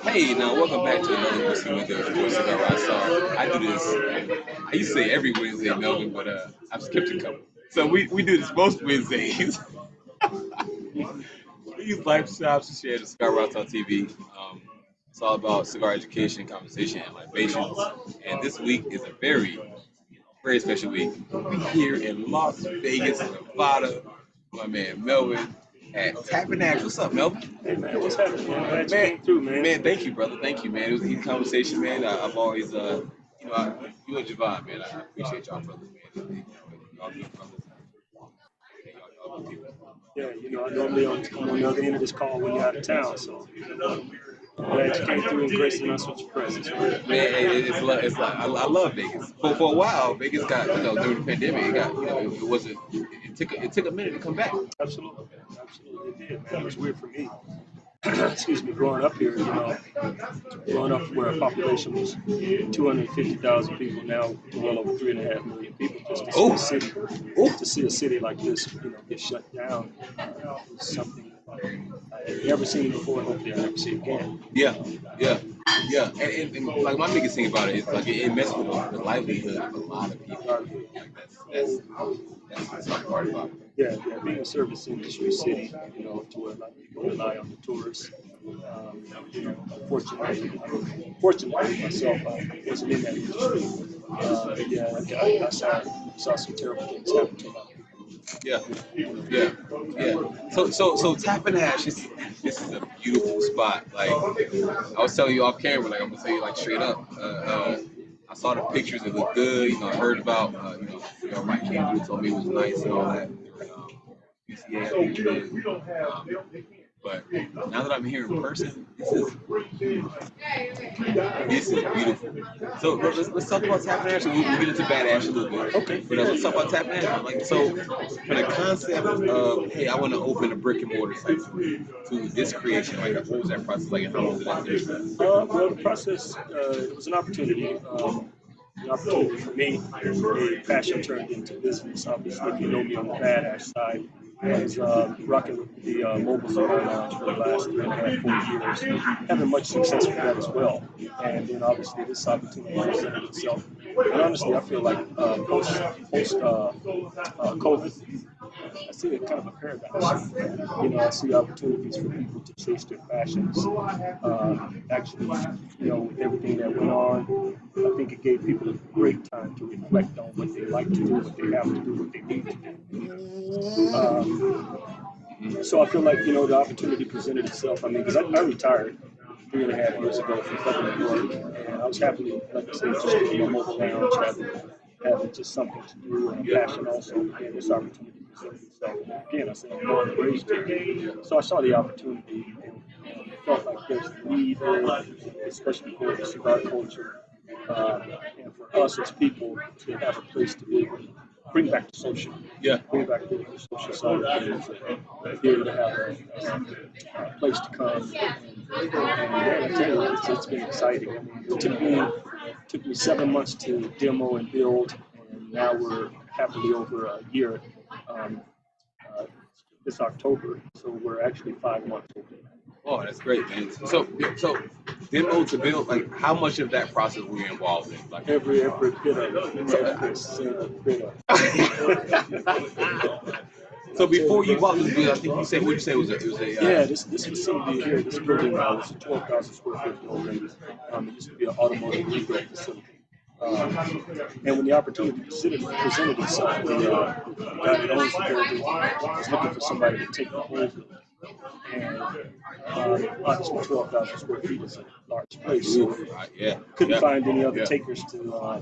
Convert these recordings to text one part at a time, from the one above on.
Hey, now welcome back to another Whiskey Window for Cigar Rockstar. I do this. I used to say every Wednesday, Melvin, but I've skipped a couple. So we do this most Wednesdays. We use live shops to share the Cigar Rockstar TV. It's all about cigar education, conversation, and libations. And this week is a very special week. We here in Las Vegas, Nevada. My man Melvin at Tabernacle. What's up, Melvin? Hey man, what's happening, man? Glad you Man, came through, man. man, thank you, brother. Thank you, man. It was a heated conversation, man. I've always, you and Javon, man. I appreciate y'all, brothers, man. Y'all good brothers. Yeah, y'all good people. Yeah, I normally I'm on the other end of this call when you're out of town, so glad you came through and gracing us with your presence, man. Man, I love Vegas. For a while, Vegas got, during the pandemic, it got, it wasn't. It took a minute to come back. Absolutely, absolutely, it did, man. It was weird for me. Excuse me, growing up here, growing up where a population was 250,000 people, now well over 3.5 million people, just to see a city, like this, get shut down, is something I've never seen before, and hopefully I never see again. Yeah, yeah, yeah. And like my biggest thing about it is like it messes with the livelihood of a lot of people. Like that's the tough part about it. Yeah, being a service industry city, to where a lot of people rely on the tourists. Fortunately myself, I wasn't in that industry. But yeah, I saw some terrible things happen to a lot of people. Yeah, yeah. So Tap and Hash, this is a beautiful spot. Like I was telling you off camera, like I'm gonna tell you like straight up. I saw the pictures; it looked good. I heard about Mike came through, told me it was nice and all that. UCA, I think it is. But now that I'm here in person, this is beautiful. So let's talk about Tap and Ash. We'll get into Bad Ash a little bit. Okay. But let's talk about Tap and Ash. Like so, for the concept of hey, I want to open a brick and mortar site to this creation. Like what was that process like, and how long did that take? Well, the process it was an opportunity. An opportunity for me. A passion turned into business. Obviously, if you know me on the Bad Ash side, I was rocking the mobile cigar lounge for the last 3.5, 4 years, having much success with that as well. And then obviously this opportunity presented itself. And honestly, I feel like post COVID, I see it kind of a paradox. I see opportunities for people to chase their passions. Actually, with everything that went on, I think it gave people a great time to reflect on what they like to do, what they have to do, what they need to do. So I feel like, the opportunity presented itself. I mean, because I retired 3.5 years ago from government work, and I was happy, like I said, just doing a mobile lounge, having just something to do, and a passion also. And this opportunity presented itself. And again, I said I'm born and raised here, so I saw the opportunity and felt like there's a need there, especially for the cigar culture, and for us as people to have a place to be able to bring back the social. Yeah. Bring back the social side of things. Be able to have a place to come. And I tell you, it's been exciting. I mean, it took me 7 months to demo and build, and now we're happily over a year this October. So we're actually 5 months old. Oh, that's great, man. So demo to build, like how much of that process were you involved in? Like every bit of it. Every single bit of it. So before you bought this building, I think you said, what you say it was a yeah, this facility here, this building was a 12,000 square foot building. It used to be an automotive rebuild facility. And when the opportunity presented itself, the guy that owns the building was looking for somebody to take the whole building. And obviously 12,000 square feet is a large place, so couldn't find any other takers to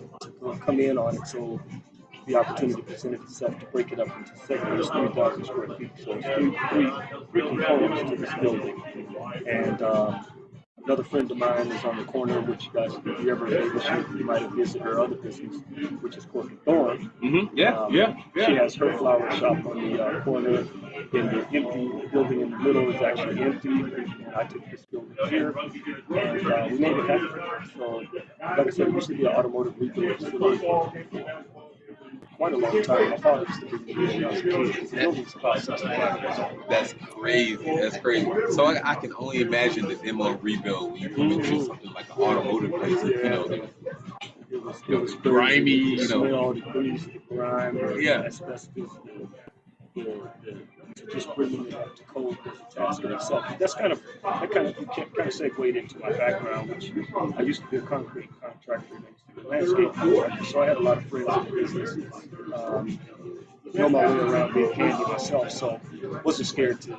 come in on it. So the opportunity presented itself to break it up into sectors, 3,000 square feet. So it's three components to this building. And another friend of mine is on the corner, which you guys, if you ever Vegas, you might have visited her other business, which is Corky Thorn. She has her flower shop on the corner. And the empty building in the middle is actually empty. And I took this building here, and we made it happen. So, like I said, it used to be an automotive rebuild facility. quite a long time. My father used to live in when I was a kid. The building's about 65 years old. That's crazy. That's crazy. So I can only imagine the demo rebuild when you come into something like an automotive place. You know, It was grimy. crazy. The smell, the grease, the grime, Yeah. the asbestos, just bringing it up to code was a task in itself. You can't kind of segued into my background, which I used to be a concrete contractor and I used to be a landscape contractor, so I had a lot of friends in the business. Know my way around being handy myself, so wasn't scared to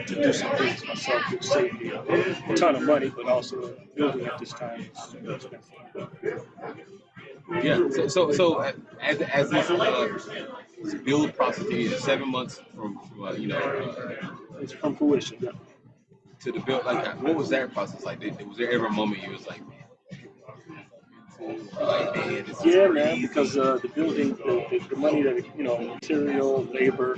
do some things myself, which saved me a ton of money, but also building at this time was super expensive. Yeah. So as this build process is 7 months from It's from fruition. Yeah. to the build. Like, what was that process like? Was there ever a moment you was like, man, this is Yeah, crazy? man, because the building, the money that, material, labor,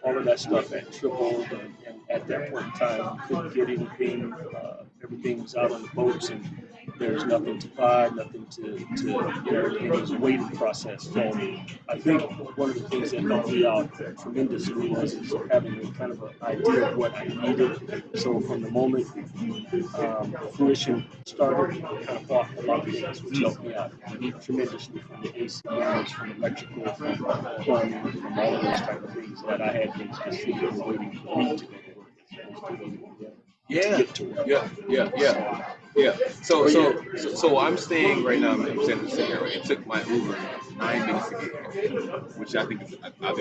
all of that stuff had tripled, and at that point in time, we couldn't get anything. Everything was out on the boats, and there's nothing to buy, nothing everything was a waiting process. So I think one of the things that helped me out tremendously was having a kind of an idea of what I needed. So from the moment fruition started, I kind of bought a lot of things, which helped me out tremendously, from the AC units, from electrical, from plumbing, from all of those kind of things that I had things just sitting there waiting for me to go to work as opposed to them Yeah, get to work. yeah. So I'm staying right now. I'm staying in the city area. It took my Uber 9 minutes to get here, which I think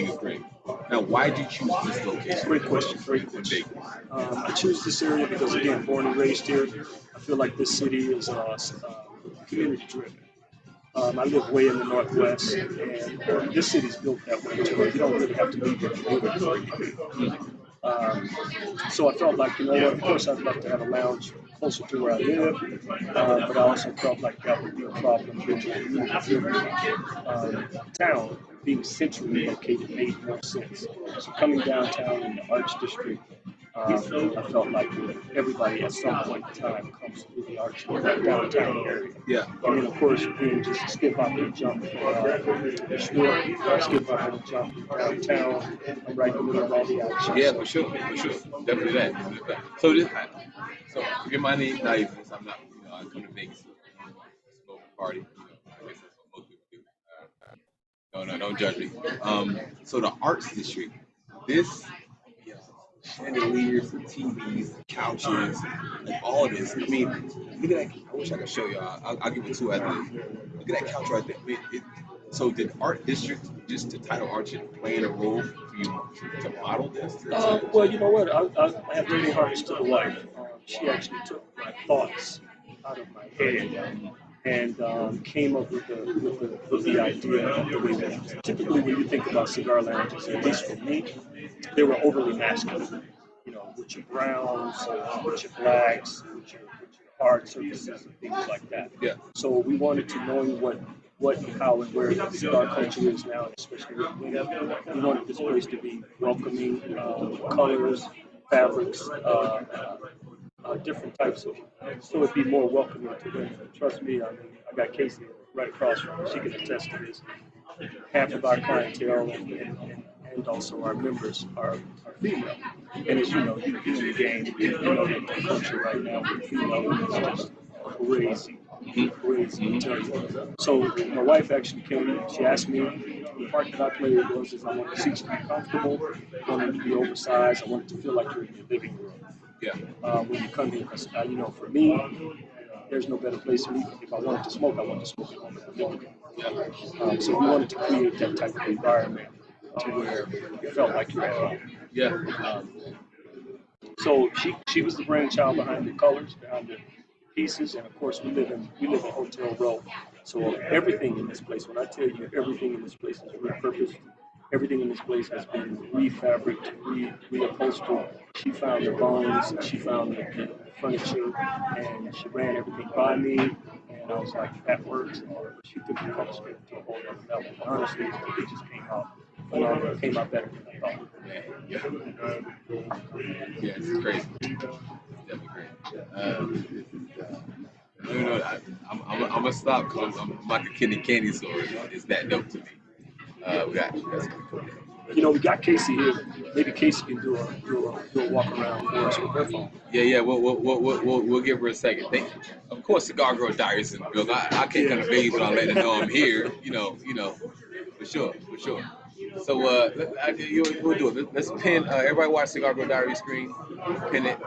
is great. Now, why did you choose this location? Great question. Great question. I choose this area because, again, born and raised here, I feel like this city is community driven. I live way in the Northwest, and this city's built that way too. You don't really have to leave your community for anything. So I felt like, of course I'd love to have a lounge closer to where I live, but I also felt like that would be a problem being a community-driven town. Being centrally located made more sense. So coming downtown in the Arts District, I felt like everybody at some point in time comes through the Arts downtown area. Yeah. And then, of course, being just a skip, hop, and jump from the strip, skip, hop, and jump downtown, I'm right in the middle of all the action. Yeah, for sure. Definitely that. So forget my name, naiveness. I'm not. I come to Vegas to smoke a party. I guess that's what most people do. No, don't judge me. So the arts district, this, you know, chandeliers, the TVs, the couches, like all of this. I mean, look at that. I wish I could show y'all. I'll give it two after this. Look at that couch right there. I mean, so did art district, just the title art should play a role for you to model this? Well, you know what? I have many hearts to the wife. She actually took my thoughts out of my head and came up with the idea of the way that typically when you think about cigar lounges, at least for me, they were overly masculine. With your browns, with your blacks, with your hard surfaces and things like that. Yeah. So we wanted to know what, how, and where the cigar culture is now, especially with women. We wanted this place to be welcoming, colors, fabrics, different types of, so it'd be more welcoming to women. Trust me, I mean, I got Casey right across from me. She can attest to this. Half of our clientele and also our members are female. And as you know, you've been in the game, you know that the culture right now with female is just crazy. Crazy, I tell you. So my wife actually came, she asked me, the part that I played was is I want the seats to be comfortable, I want them to be oversized, I want it to feel like you're in your living room. Yeah. When you come here, because for me, there's no better place for me. If I wanted to smoke, I wanted to smoke at home in the living room. Yeah. So we wanted to create that type of environment to where it felt like you're at home. Yeah. So she was the brainchild behind the colors, behind the pieces, and of course we live in Hotel Row. So everything in this place, when I tell you everything in this place is repurposed, everything in this place has been refabricated, reupholstered. She found the bones, she found the furniture, and she ran everything by me. And I was like, that works. And she took the color straight to a whole other level. And honestly, it just came out phenomenal. It came out better than I thought. Yeah, it's crazy. It's definitely crazy. I'm gonna stop because I'm like a Kenny Candy store. It's that dope to me. We got some people. You know, we got Casey here. Maybe Casey can do a walk around for us with her phone. Yeah. We'll give her a second. Of course, Cigar Girl Diaries is in the building. I can't come to Vegas without letting her know I'm here. For sure, for sure. So we'll do it. Let's pin. Everybody watch Cigar Girl Diary screen. Pin it.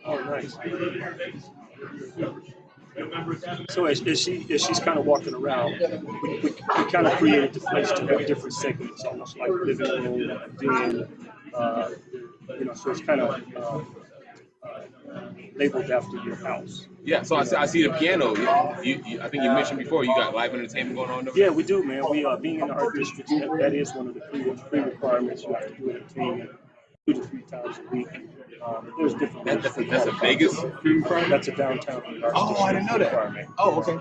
Oh, nice. So as she's kind of walking around, we kind of created the place to have different segments, almost like living room, den, uh, so it's kind of labeled after your house. Yeah. So I see the piano. I think you mentioned before you got live entertainment going on over Yeah, there. we do, man. We being in the art district, that is one of the pre-requirements. You have to do entertainment 2 to 3 times a week. There's different ways That's to that's a qualify. Vegas requirement. That's a downtown art Oh, I didn't know that. requirement. Oh, okay.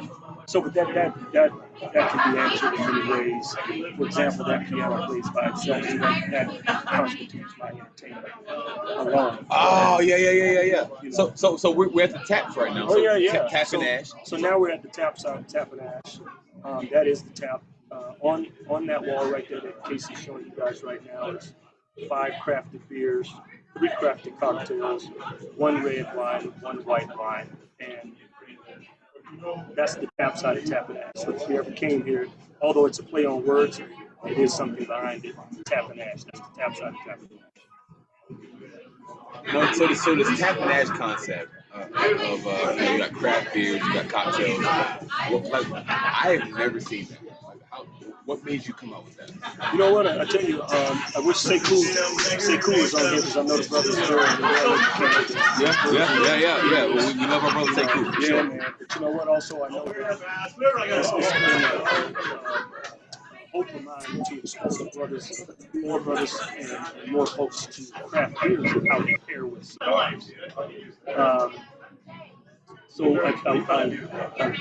So, but that can be answered in many ways. For example, that piano plays by itself, so that constitutes my entertainment alone. Oh, yeah. You know. So we're at the taps right now. Oh So yeah. Tap and Ash. So now we're at the tap side, Tap and Ash. That is the tap. On that wall right there that Casey's showing you guys right now is 5 crafted beers, 3 crafted cocktails, 1 red wine, 1 white wine, and that's the tap side of Tap and Ash. So if you ever came here, although it's a play on words, it is something behind it. Tap and Ash. That's the tap side of Tap and Ash. No, so this Tap and Ash concept of you got craft beers, you got cocktails. I have never seen that. What made you come up with that? You know what? I tell you, I wish Sekou was on here because I know the brothers there. Yeah. Well, we love our brother Sekou. Yeah, Sure. man. But you know what? Also, I know that it's been a hope of mine to expose more brothers and more folks to craft beers and how they pair with cigars. Um, So I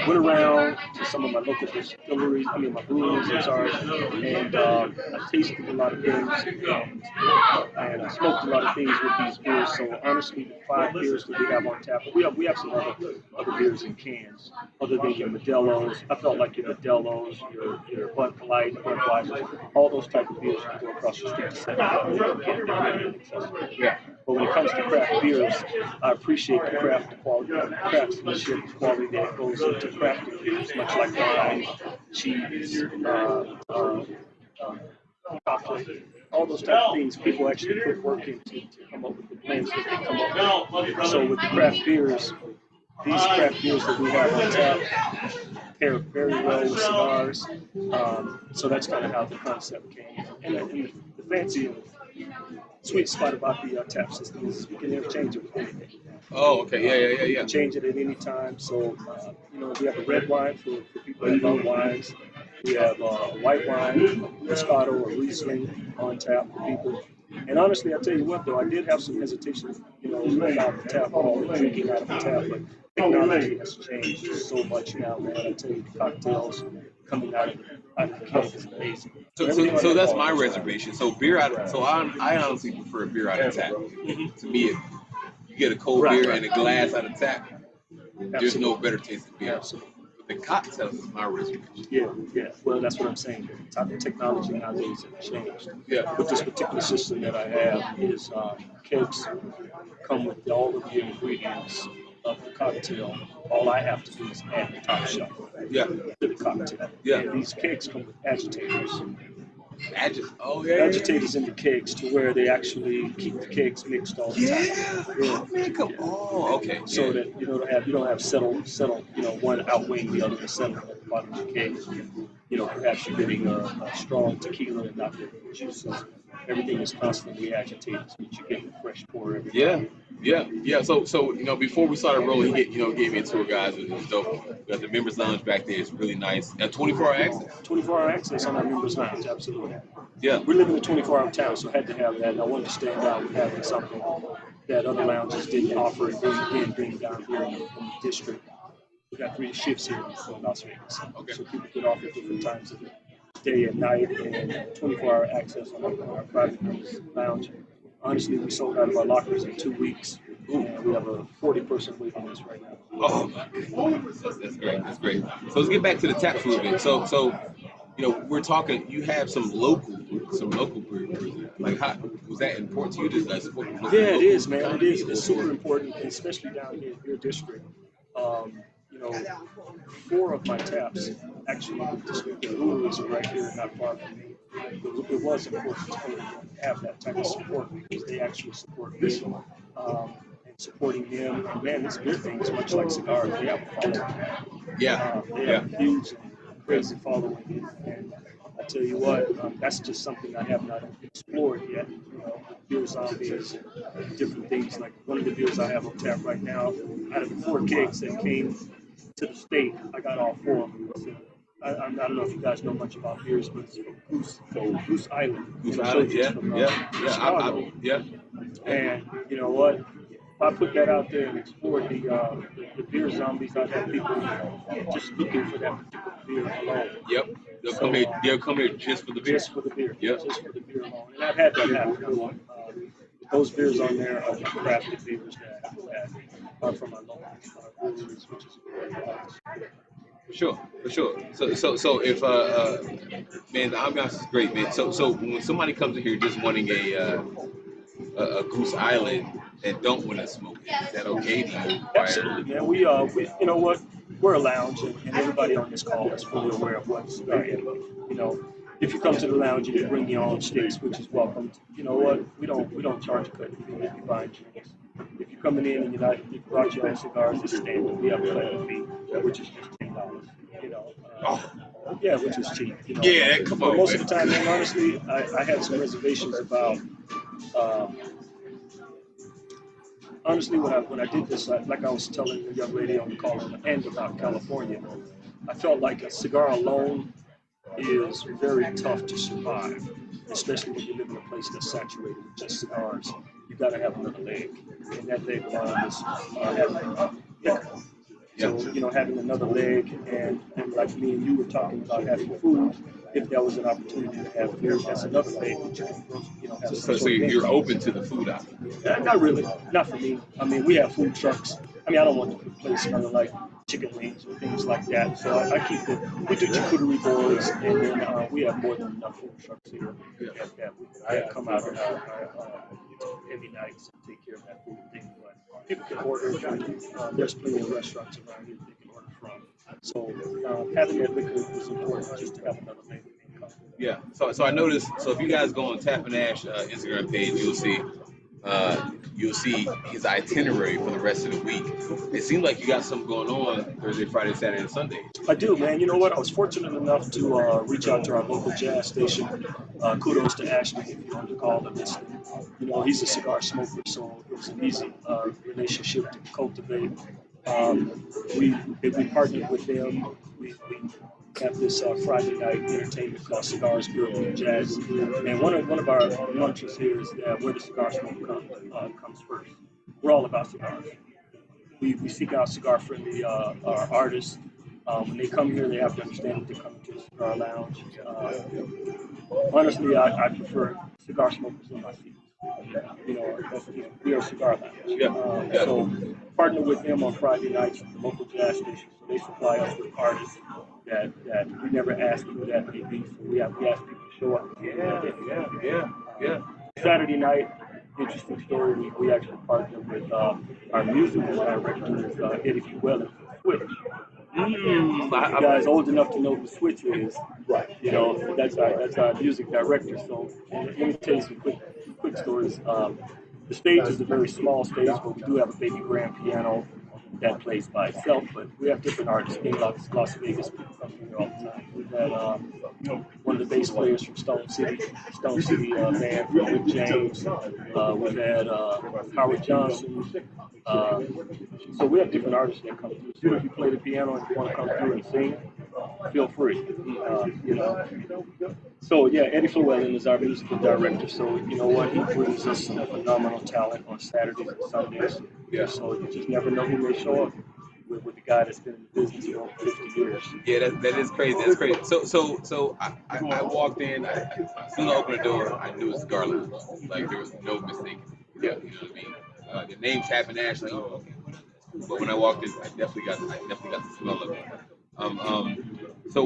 went around to some of my local distilleries, my breweries, I'm sorry, and I tasted a lot of things, and I smoked a lot of things with these beers. So honestly, the 5 beers that we have on tap, we have some other beers in cans, other than your Modelo's. I felt like your Modelo's, your Bud Light, Budweiser, all those type of beers you can go across the street to 7-Eleven. Yeah. But when it comes to craft beers, I appreciate the craft quality, craftsmanship quality that goes into crafting beers, much like wine, cheese, chocolate, all those type of things. People actually put work into to come up with the blends that they come up with. So with the craft beers, these craft beers that we have on tap pair very well with cigars. So that's kind of how the concept came. And the fancy sweet spot about the tap system is you can interchange it with anything. Oh, okay. Yeah. You can change it at any time. So, we have a red wine for people that love wines. We have a white wine, a Moscato or Riesling on tap for people. And honestly, I tell you what, though, I did have some hesitation, about the tap hall and drinking out of the tap, but technology has changed so much now, man. I tell you, the cocktails coming out of the keg is amazing. So that's my reservation. So I honestly prefer beer out of tap. To me, you get a cold beer and a glass out of tap. There's no better tasting beer. Absolutely. But the cocktails is my reservation. Yeah. Well, that's what I'm saying. The type of technology nowadays has changed. Yeah. But this particular system that I have is kegs come with all of the ingredients of the cocktail. All I have to do is add the top shelf to the cocktail. Yeah. And these kegs come with agitators. Agitators in the kegs to where they actually keep the kegs mixed all the time. Yeah. Man, come on. Okay. So that you don't have settle, one outweighing the other to settle at the bottom of the keg. Perhaps you're getting a strong tequila and not the juices. Everything is constantly agitated, so that you get a fresh pour every time. Yeah. So before we started rolling, he gave me a tour, guys. It was dope. We got the members lounge back there. It's really nice. And 24-hour access. 24-hour access on our members lounge, absolutely. Yeah. We live in a 24-hour town, so I had to have that. And I wanted to stand out with having something that other lounges didn't offer, and then being down here in the district. We got 3 shifts here in Las Vegas. Okay. So people can offer different times of the day and night, and 24-hour access on our private members lounge. Honestly, we sold out of our lockers in 2 weeks. And we have a 40-person waiting list right now. Oh my goodness, that's great. That's great. So let's get back to the tap food bit. So we're talking. You have some local brewers. Like, how was that important to you to support the Yeah, it local is, man. It economy? is. It's super important, especially down here in your district. Um, you know, 4 of my taps actually the breweries are right here, not far from me. It was important to me to have that type of support because they actually support me, and supporting them. And man, this beer thing is much like cigars. They have a following. Yeah, They yeah, have a huge and crazy following, and I tell you what, that's just something I have not explored yet. With beer zombies and different things. Like one of the beers I have on tap right now, out of the 4 kegs that came to the state, I got all 4 of them. So I don't know if you guys know much about beers, but it's from Goose Island. Goose And it Island. shows you it's Yeah, from yeah, yeah. Chicago. Yeah. And you know what? If I put that out there and explored the beer zombies, I'd have people just looking for that particular beer alone. Yep. They'll So come here. They'll come here just for the beer. just for the beer, Yep. just for the beer alone. And I've had that happen. Those beers on there are crafted beers that are from our local breweries, which is important. For sure. So if man, the ambiance is great, man. So when somebody comes in here just wanting a Goose Island and don't want to smoke, is that okay? Do you require? Absolutely, man. We you know what? We're a lounge, and everybody on this call is fully aware of what Cigar Italy. You know, if you come to the lounge and you bring your own sticks, which is welcome. You know what? We don't charge a cutting fee if you buy drinks. If you're coming in and you brought your own cigars, it's standard. We have a cutting fee, which is just $10. You know. Oh, Yeah, which is cheap. yeah, come But on, most of the man. time, man, honestly, I had some reservations about. Uh, Honestly, when I did this, like I was telling the young lady on the call and about California, I felt like a cigar alone is very tough to survive, especially when you live in a place that's saturated with just cigars. You got to have another leg, and that leg alone is having liquor. Yeah. So, having another leg and like me and you were talking about having food, if there was an opportunity to have food, that's another leg that you can, have some So sort of you're income. open to the food option. Not really, not for me. I mean, we have food trucks. I mean, I don't want the place smelling like chicken wings or things like that. So I keep we do charcuterie boards, and then we have more than enough food trucks here that come out on our heavy nights and take care of that food thing. But people can order from, there's plenty of restaurants around here that they can order from. So having that liquor is important just to have another leg of income. Yeah. So I noticed. So if you guys go on Tap and Ash Instagram page, you'll see his itinerary for the rest of the week. It seems like you got something going on Thursday, Friday, Saturday, and Sunday. I do, man. You know what? I was fortunate enough to reach out to our local jazz station. Kudos to Ashley if you're on the call and listening. He's a cigar smoker, so it was an easy relationship to cultivate. We partnered with them. We have this Friday night entertainment called Cigars, Beer, and Jazz. And one of our mantras here is that where the cigar smoke comes first. We're all about cigars. We seek out cigar-friendly artists. When they come here, they have to understand that they're coming to a cigar lounge. Honestly, I prefer cigar smokers in my seats. We are a cigar lounge. Yeah. So partner with them on Friday nights at the local jazz station. So they supply us with artists that we never ask who that may be. So we ask people to show up. Yeah. Saturday night, interesting story. We actually partnered with our music director, Eddie Llewellyn, Switch. You guys old enough to know who Switch is, right? That's our music director. So let me tell you some quick stories. The stage is a very small stage, but we do have a baby grand piano that plays by itself. But we have different artists in Las Vegas. People come here all the time. We've had one of the bass players from Stone City band, Rick James. We've had Howard Johnson. So we have different artists that come through. So if you play the piano and you want to come through and sing, feel free. So yeah, Eddie Llewellyn is our musical director. So you know what, he brings us some phenomenal talent on Saturdays and Sundays. Yeah. So you just never know who may show up with the guy that's been in the business for over 50 years. Yeah, that is crazy. That's crazy. So I walked in. As soon as I opened the door, I knew it was Cigar Lounge. Like there was no mistake. Yeah, you know what I mean. The name Tap and Ash, like, oh, okay, but when I walked in, I definitely got the smell of it. So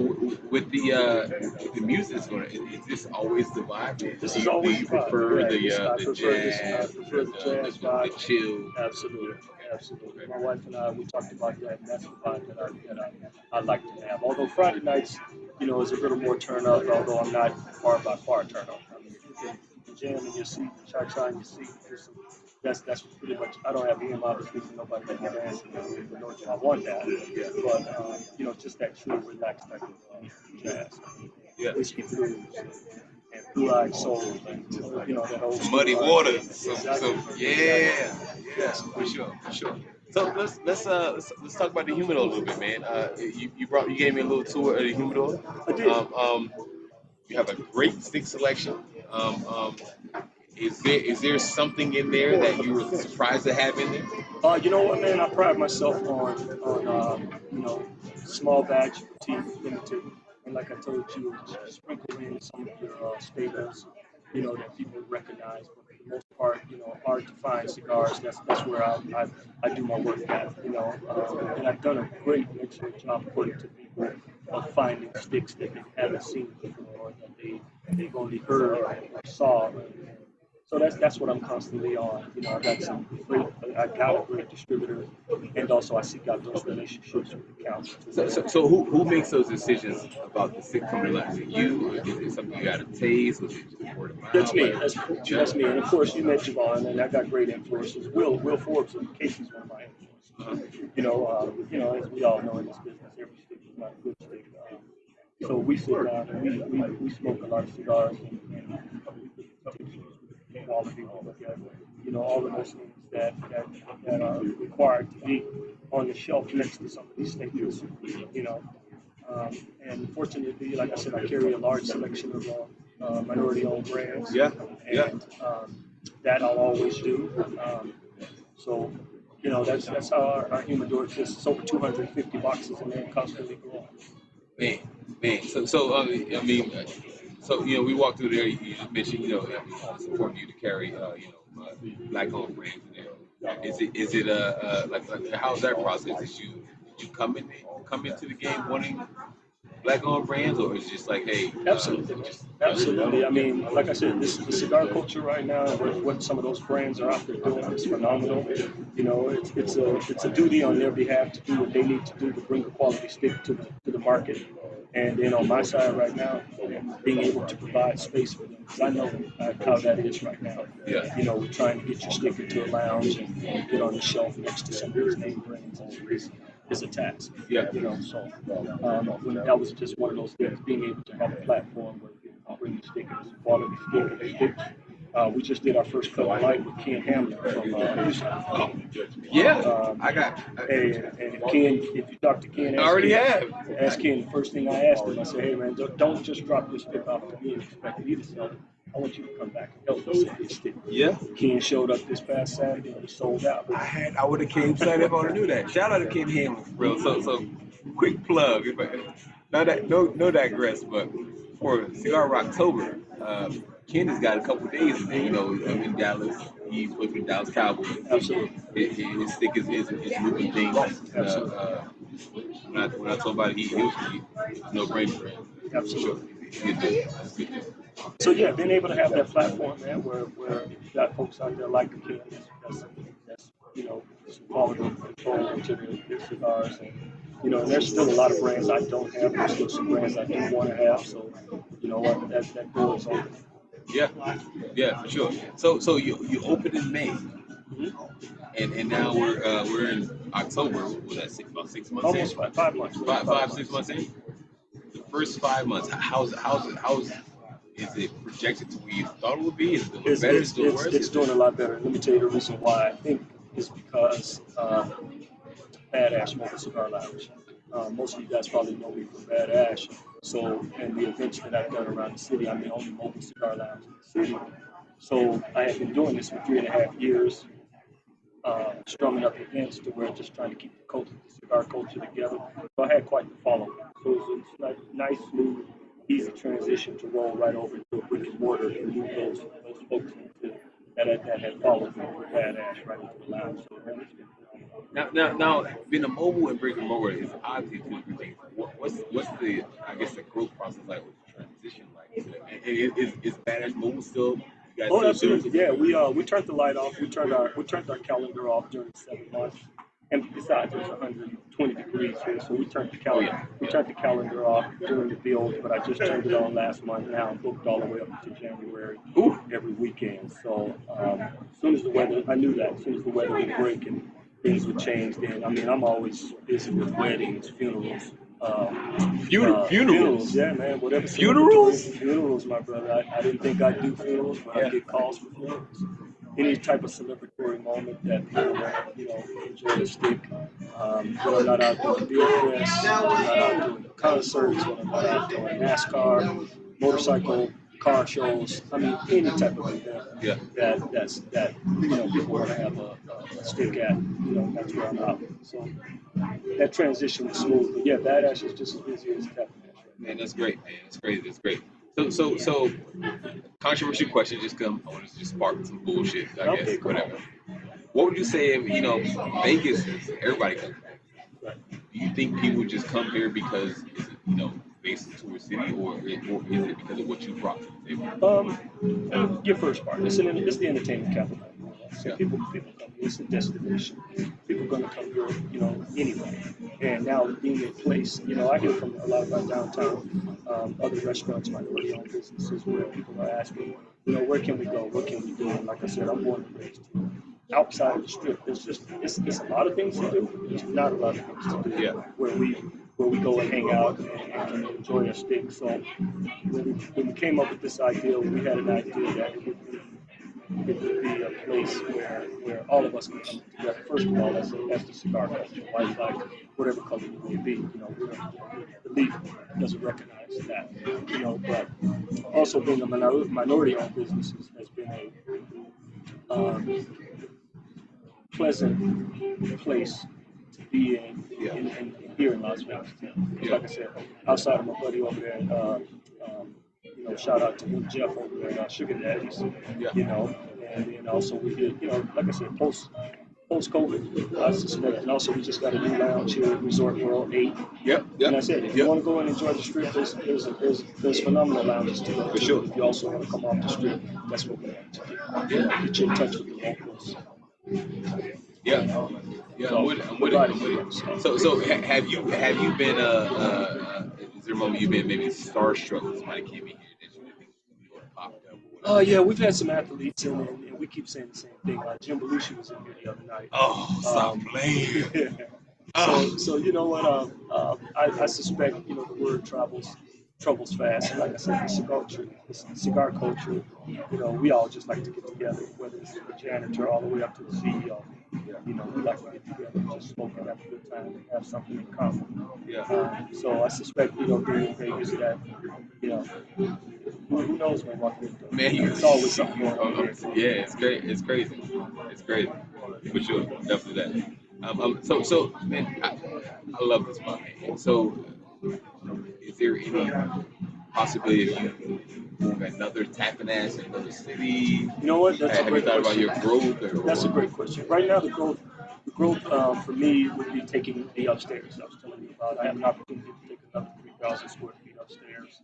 with the music, is this always the vibe? This Do is you, do always you the vibe. prefer Yeah, I the prefer this. I jazz, prefer the jazz the vibe. chill? Absolutely, absolutely. My wife and I, we talked about that, and that's the vibe I like to have. Although Friday nights, is a little more turn up. Although I'm not far by far turn up. I mean, you can jam in your seat, cha-cha in your seat. That's pretty much. I don't have EM obviously, so nobody can dance, nor do I want that. Yeah, But just that chill, relaxed type of jazz, yeah. whiskey blues, and blue-eyed soul, and that old Some school muddy R&B. waters. Exactly. Yeah, yeah, Yes, for indeed. sure, for sure. So let's talk about the humidor a little bit, man. You gave me a little tour of the humidor. I did. You have a great stick selection. Um, um, is there something in there that you were surprised to have in there? You know what, man? I pride myself on small batch, petite, limited, and like I told you, just sprinkle in some of your staples, that people recognize. But for the most part, hard to find cigars. That's where I do my work at, and I've done a great, excellent job according to people of finding sticks that they haven't seen before, or that they've only heard or saw. So that's what I'm constantly on. I got a great distributor, and also I seek out those relationships with accounts. So who makes those decisions about the stick coming out? Is it you, or is it something you got to taste, or is it just word of That's mouth? me. Like, That's me. And of course, you met Javon, and I got great influences. Will Forbes, in case he's one of my influences. As we all know in this business, every stick is not a good stick. So we sit down and we smoke a lot of cigars, and we put the quality, we look at all of those things that are required to be on the shelf next to some of these staples. You know, and fortunately, like I said, I carry a large selection of minority-owned brands, yeah, yeah. and that I'll always do. So, that's how our humidor exists. It's over 250 boxes in there, constantly growing. Man, man. I mean, so we walked through there. You just mentioned, it's important for you to carry, black-owned brands in there. Is it like how's that process? Did you come into the game wanting black-owned brands, or is it just like, hey, Absolutely, just absolutely. I mean, like I said, this the cigar culture right now, and what some of those brands are out there doing is phenomenal. It's a duty on their behalf to do what they need to do to bring a quality stick to the market. And then on my side right now, being able to provide space for them, because I know how that is right now. Yeah. Trying to get your stick into a lounge and get on the shelf next to some of these name brands is a task. Yeah. So when that was just one of those things, being able to have a platform where you can bring the stick and it's a quality stick and sticks. We just did our first cut of light with Ken Hamlin from Houston. Yeah, Um, I got. and if you talk to Ken, I already have. ask Ken. The first thing I asked him, I said, "Hey man, don't just drop this stick off to me and expect me to sell it. I want you to come back and help me sell this stick." Yeah. Ken showed up this past Saturday and he sold out. I would have came Saturday if I would have knew that. Shout out to Ken Hamlin, for real. So quick plug. No digress, but for Cigar Rocktober, Ken has got a couple days in there. I'm in Dallas. He's with the Dallas Cowboys. Absolutely. His stick is moving things. Absolutely. When I told about it, he was no brainer for him. Absolutely. Sure. Good deal. That's a good deal. So yeah, being able to have that platform, man, where you got folks out there like Ken, that's some quality control into their cigars, and there's still a lot of brands I don't have. There's still some brands I do want to have. So you know what, that door is open. Yeah, yeah, for sure. So you opened in May, and now we're in October. What was that about 6 months Almost in? 5 months. Five 6 months in. The first 5 months, how's is it projected to where you thought it would be? Is it going to look better? Is it still worse? It's doing a lot better. Let me tell you the reason why. I think it's because Bad Ash Mobile Cigar Lounge. Most of you guys probably know me from Bad Ash. So, and the events that I've done around the city, I'm the only mobile cigar lounge in the city. So, I have been doing this for 3.5 years, strumming up events to where just trying to keep the cigar culture together. So, I had quite the following. So, it's like nice, smooth, easy transition to roll right over to a brick and mortar and move those folks into that had followed me with Badass right into the lounge. So man, it's been phenomenal. Now, being a mobile and brick and mortar is obviously two different things. What's the I guess the growth process like with the transition like? And is Badass Mobile still? You guys Oh, still do absolutely. it? Yeah, we turned the light off. We turned our calendar off during 7 months. And besides, it's 120 degrees here, so we turned the calendar off during the build. But I just turned it on last month. Now I'm booked all the way up to January, every weekend. So as soon as the weather, I knew that as soon as the weather would break and things would change, then I mean I'm always busy with weddings, funerals. Funerals, yeah, man. Whatever. Funerals, my brother. I didn't think I'd do funerals, but I get calls for funerals. Any type of celebratory moment that people want to, enjoy the stick. When I'm not out doing beer fest, when I'm not out doing concerts, when I'm not out doing NASCAR, motorcycle, car shows. I mean, any type of event that people want to have a stick at. That's where I'm out. So that transition was smooth. But yeah, Badass is just as busy as Tap. Man, that's great, man. That's crazy. That's great. So, controversial question just come. I want to just spark some bullshit. I guess whatever. What would you say if Vegas is everybody comes? Right. Do you think people just come here because it's based in Tour City, or is it because of what you brought to the table? Your first part. It's the entertainment capital. So Yeah. people come here. It's a destination. People gonna come here, anyway. And now being a place, I hear from a lot of our downtown other restaurants, minority-owned businesses, where people are asking, where can we go? What can we do? And like I said, I'm born and raised outside of the strip. There's just it's a lot of things to do. There's not a lot of things to do. Yeah. Where we go and hang out and enjoy a stick. So when we came up with this idea, we had an idea that it would be a place where all of us can come together. First of all, as the cigar culture, white, black, whatever color you may be, the leaf doesn't recognize that, but also being a minority-owned business has been a pleasant place to be in here in Las Vegas. Like I said, outside of my buddy over there, shout out to him, Jeff over there at Sugar Daddies, and then also we did, like I said, post-COVID, I suspect, and also we just got a new lounge here at Resort World 8. Yep. And I said, if you want to go and enjoy the strip, there's phenomenal lounges to go to. For sure. If you also want to come off the strip, that's what we want to do. Get you in touch with the locals. Yeah. Yeah, I'm with it. So have you been is there a moment you've been maybe starstruck when somebody came in here that you didn't think was popped up or whatever? Yeah, we've had some athletes in, and we keep saying the same thing. Jim Belushi was in here the other night. Oh, stop playing. So you know what? I suspect the word travels fast. And like I said, the cigar culture. We all just like to get together, whether it's the janitor all the way up to the CEO. We like to get together and just smoke and have a good time and have something in common. So I suspect being in Vegas that who knows when walking into Man, it's always something going on. Yeah, it's great. It's crazy. It's crazy. For sure. Definitely that. So man, I love this spot, man. So, is there any possibility of you moving another tapping ass in another city? You know what? That's a Have you great thought question. about your growth? That's a great question. Right now, the growth for me would be taking the upstairs. I was telling you about. I have an opportunity to take another 3,000 square feet upstairs,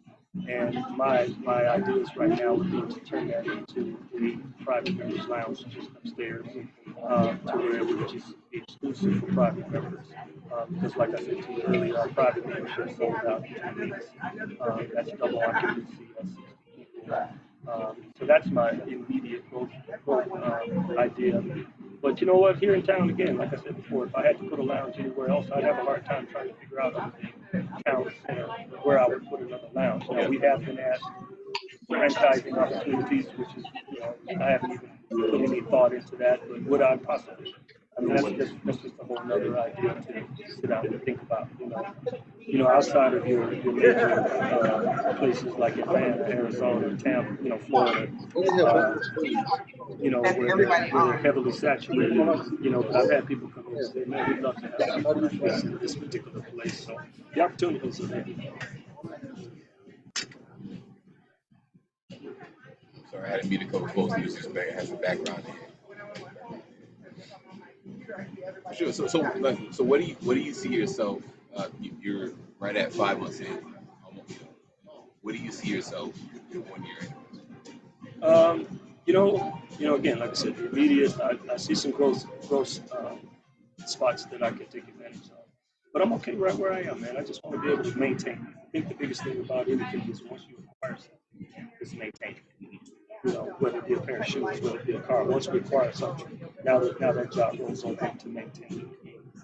and my ideas right now would be to turn that into a private members lounge just upstairs, to where it would just be exclusive for private members. Because, like I said to you earlier, our private membership sold out in 2 weeks. That's double occupancy. That's 60 people. So that's my immediate growth idea. But you know what? Here in town, again, like I said before, if I had to put a lounge anywhere else, I'd have a hard time trying to figure out town center where I would put another lounge. Now, we have been asked franchising opportunities, which is, I haven't even put any thought into that, but would I possibly? I mean, that's just a whole other idea to sit down and think about, outside of your major places like Atlanta, Arizona, Tampa, Florida, where they're heavily saturated, but I've had people come in and say, man, we'd love to have something like this in this particular place. So the opportunities are there. So I had to meet a couple folks who has a background in it. Sure. So what do you see yourself? You're right at 5 months in. Almost. What do you see yourself in 1 year in? Again, like I said, the immediate, I see some growth spots that I can take advantage of. But I'm okay right where I am, man. I just want to be able to maintain. I think the biggest thing about anything is once you acquire something, is maintain it. Whether it be a pair of shoes, whether it be a car. Once we acquire something, now that job goes over to maintain it.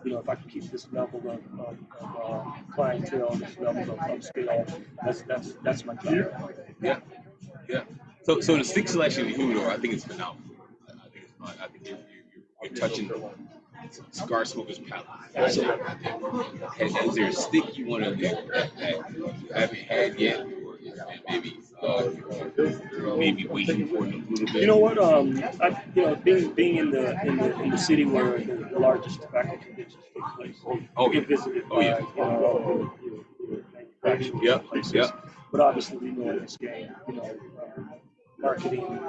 If I can keep this level of clientele, this level of upscale, that's my job. Yeah, yeah. So the stick selection in humidor, I think it's phenomenal. I think it's fun. I think you're touching cigar smokers' palate. Is there a stick you want to leave that you haven't had yet, or maybe waiting for it a little bit? You know what? Being in the city where the largest tobacco conventions take place, you get visited by manufacturing places. Yep. But obviously, we know in this game, marketing.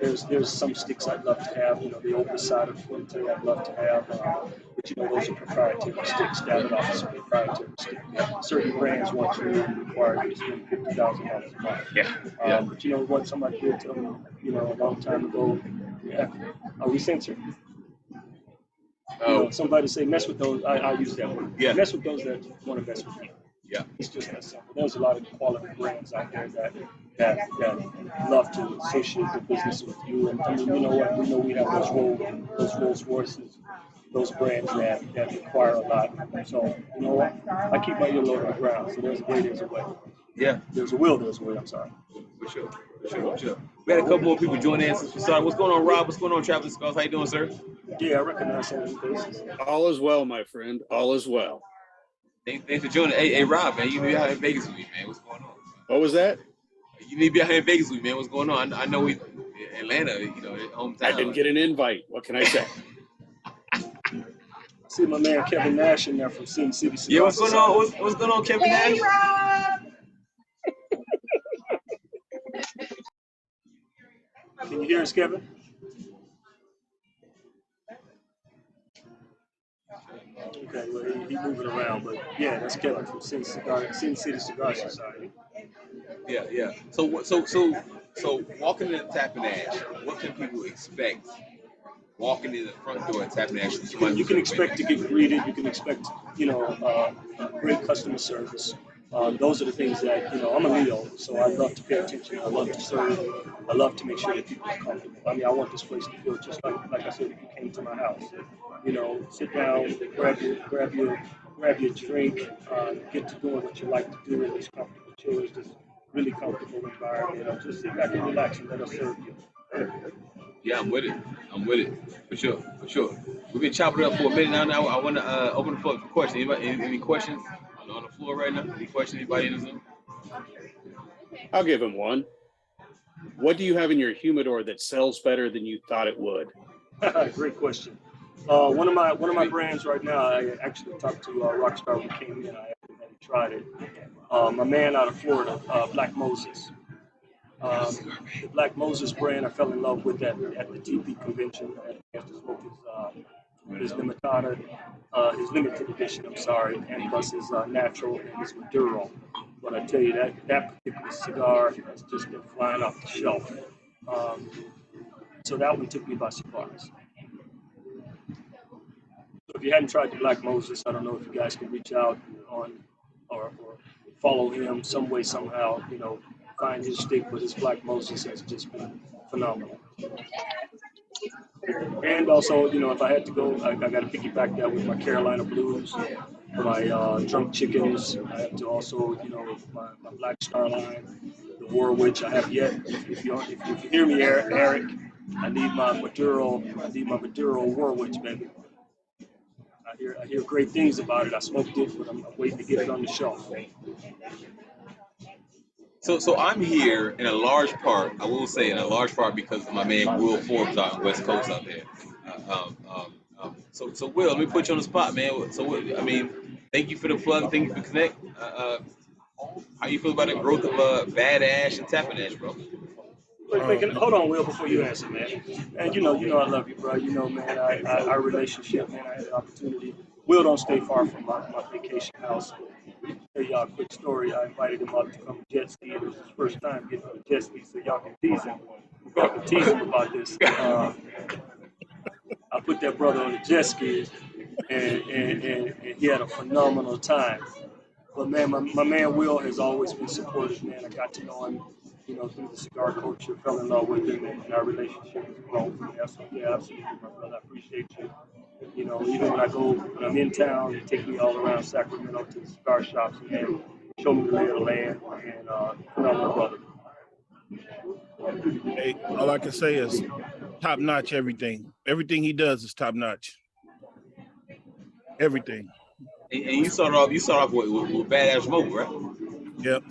There's some sticks I'd love to have. The Opus side of Fuente I'd love to have. But those are proprietary sticks. Standard Office are proprietary sticks. Certain brands want you to require you to spend $50,000 a month. Yeah. But you know what? Somebody did tell me, a long time ago. Yeah, are we censored? Somebody say mess with those. I use that word. Yeah. Mess with those that want to mess with you. Yeah. It's just that simple. There's a lot of quality brands out there that love to associate their business with you. And I mean, you know what? We know we have those Rolls Royces, those brands that require a lot. So you know what? I keep my ear low to the ground. So there's a way, there's a way. Yeah. There's a will, there's a way. I'm sorry. For sure. We had a couple more people join in since we started. What's going on, Rob? What's going on, Travis Scars? How you doing, sir? Yeah, I recognize some of these faces. All is well, my friend. All is well. Thanks for joining. Hey, Rob, man, you need to be out in Vegas with me, man. What's going on? What was that? You need to be out here in Vegas with me, man. What's going on? I know we Atlanta, hometown. I didn't get an invite. What can I say? See my man Kevin Nash in there from Sin City. Yeah, what's going on? What's going on, Kevin Nash? Rob! Can you hear us, Kevin? Okay, well he's moving around, but yeah, that's Kevin from Sin City Cigar Society. Yeah. So walking in Tap and Ash, what can people expect? Walking in the front door at Tap and Ash. You can expect to get greeted. You can expect, great customer service. Those are the things that, I'm a Leo, so I love to pay attention. I love to serve. I love to make sure that people are comfortable. I mean, I want this place to feel just like I said, if you came to my house. Sit down, grab your drink, get to doing what you like to do in these comfortable chairs, just really comfortable environment. Just sit back and relax and let us serve you. Yeah, I'm with it. For sure. We've been chopping it up for a minute now. I want to open the floor for questions. Anybody, any questions on the floor right now? Any questions? Anybody in the Zoom? I'll give him one. What do you have in your humidor that sells better than you thought it would? Great question. One of my brands right now, I actually talked to Rockstar when he came in. I haven't tried it. My man out of Florida, Black Moses. The Black Moses brand I fell in love with at the TP convention. I got to smoke his limitada, his limited edition, and plus his natural and his Maduro. But I tell you, that particular cigar has just been flying off the shelf. So that one took me by surprise. So if you hadn't tried the Black Moses, I don't know if you guys can reach out on or follow him some way, somehow, find his stick, but his Black Moses has just been phenomenal. And also, if I had to go, I got to piggyback that with my Carolina Blues, my Drunk Chickens. I have to also, my Black Star line, the Warwich. I have yet. If you hear me, Eric, I need my Maduro Warwich, baby. I hear great things about it. I smoked it, but I'm waiting to get it on the shelf. So I'm here in a large part. I will say in a large part because of my man Will Forbes out in West Coast out there. So Will, let me put you on the spot, man. So thank you for the plug. Thank you for connect. How you feel about the growth of Bad Ash and Tapping Ash, bro? Wait, hold on, Will, before you answer, man. And you know, I love you, bro. You know, man, our relationship, man. I had the opportunity. Will don't stay far from my vacation house. Tell y'all a quick story. I invited him up to come jet ski. It was his first time getting on a jet ski, so y'all can tease him. Y'all can tease him about this. I put that brother on the jet ski, and he had a phenomenal time. But man, my man Will has always been supportive, man. I got to know him, you know, through the cigar culture, fell in love with him, and our relationship has grown from there. So yeah, absolutely, my brother. I appreciate you. You know, even when I'm in town, you take me all around Sacramento to the cigar shops and show me the lay of the land, and phenomenal brother. Hey, all I can say is top notch everything. Everything he does is top notch. Everything. And you started off with Badass Mobile, right? Yep.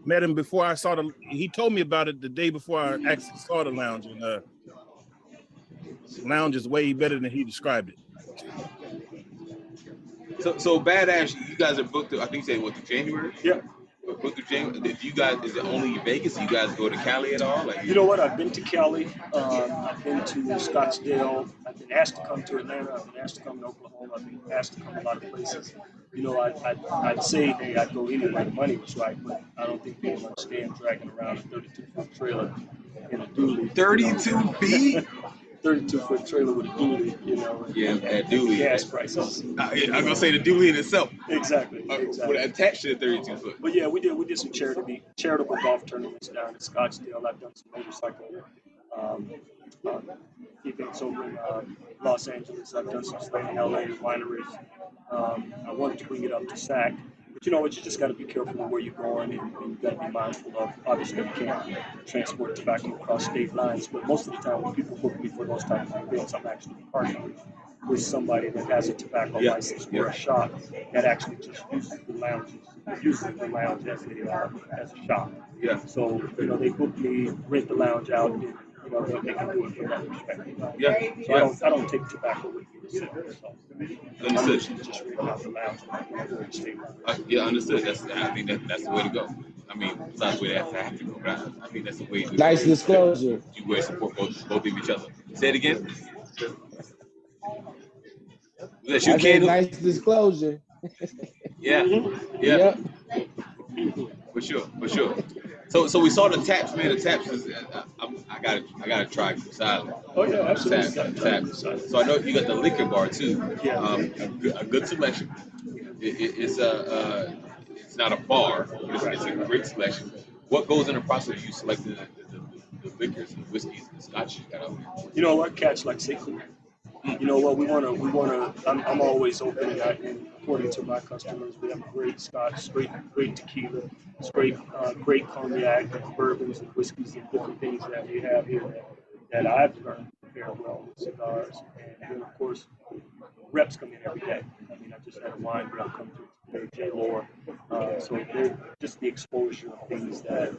Met him before I saw he told me about it the day before I actually saw the lounge, and lounge is way better than he described it. So Badass, you guys are booked. I think you said what, through January? Yeah. Booked through January. Did you guys? Is it only Vegas? Do you guys go to Cali at all? Like, You know what? I've been to Cali. I've been to Scottsdale. I've been asked to come to Atlanta. I've been asked to come to Oklahoma. I've been asked to come a lot of places. You know, I'd say, hey, I'd go anywhere the money was right, but I don't think people understand dragging around a 32-foot trailer in a dually. 32 feet. 32-foot trailer with a dually, you know. Yeah, that dually. Gas prices. I was gonna say the dually in itself. Exactly. Would attach to the 32 foot. But yeah, we did some charitable golf tournaments down in Scottsdale. I've done some motorcycle um, events over in Los Angeles. I've done some stuff in LA wineries. I wanted to bring it up to SAC. But you know what, you just got to be careful of where you're going, and you got to be mindful of, obviously, you can't transport tobacco across state lines, but most of the time when people book me for those types of events, I'm actually partnering with somebody that has a tobacco license or a shop that actually just uses the lounge as a shop. Yeah. So, you know, they book me, rent the lounge out, and, you know, they can do it from that perspective. Yeah. So I don't take tobacco with me to sell. So I'm Understood. usually just renting out the lounge and the state line. Yeah, understood. I think that's the way to go. I mean, besides the way that have to go, but I think that's the way to Nice disclosure. You guys support both of each other. Say it again. Was that you, I kid? said nice disclosure. Yeah. Yep. For sure. So we saw the taps, man. The taps is I gotta try silent. Oh yeah, absolutely. Taps. So I know you got the liquor bar too. Yeah. A good selection. It's not a bar, but it's a great selection. What goes in the process of you selecting the liquors and whiskeys and the scotch you got out there? You know what, cats like Sekou. You know what, we wanna. I'm always open, and according to my customers, we have great scotch, great tequila, it's great cognac, and bourbons and whiskeys and different things that we have here that I've learned to pair well with cigars, and then of course reps come in every day. I mean, I just had a wine rep come to today, Jay Lore. So just the exposure of things that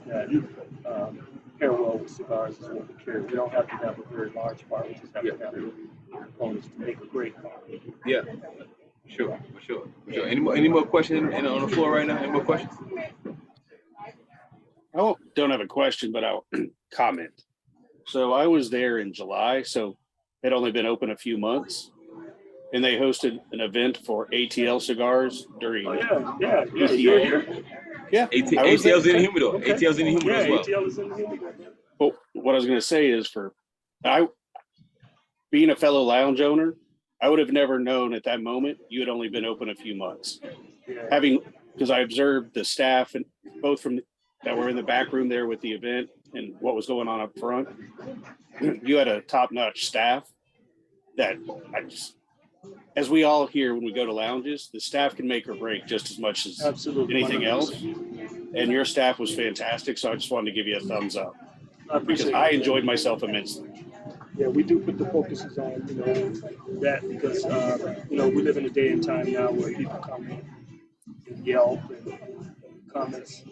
pair well with cigars is what we carry. We don't have to have a very large bar. We just have to have components to make a great bar. Yeah, for sure. Any more questions on the floor right now? Any more questions? I don't have a question, but I'll comment. So I was there in July, so it had only been open a few months. And they hosted an event for ATL cigars during. Oh yeah. You're here. Yeah, ATL's in the humidor. Okay. ATL's in the humidor as well. ATL is in the humidor. But what I was going to say is, being a fellow lounge owner, I would have never known at that moment you had only been open a few months. Yeah. Because I observed the staff and both that were in the back room there with the event and what was going on up front. You had a top-notch staff that as we all hear when we go to lounges, the staff can make or break just as much as anything else. And your staff was fantastic, so I just wanted to give you a thumbs up. I enjoyed myself immensely. Yeah, we do put the focuses on, that because, we live in a day and time now where people come in and Yelp and comments,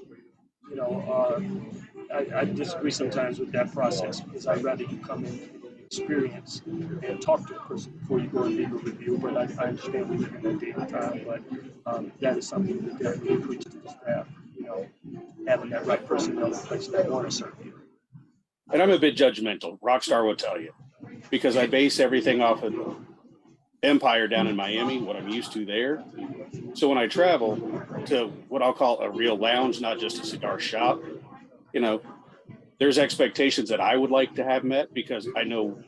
I disagree sometimes with that process because I'd rather you come in and experience and talk to a person before you go and leave a review. But I understand we live in that day and time, but that is something that definitely preach to the staff, having that right person personnel in place that want a certain. And I'm a bit judgmental. Rockstar will tell you, because I base everything off of Empire down in Miami, what I'm used to there. So when I travel to what I'll call a real lounge, not just a cigar shop, you know, there's expectations that I would like to have met because I know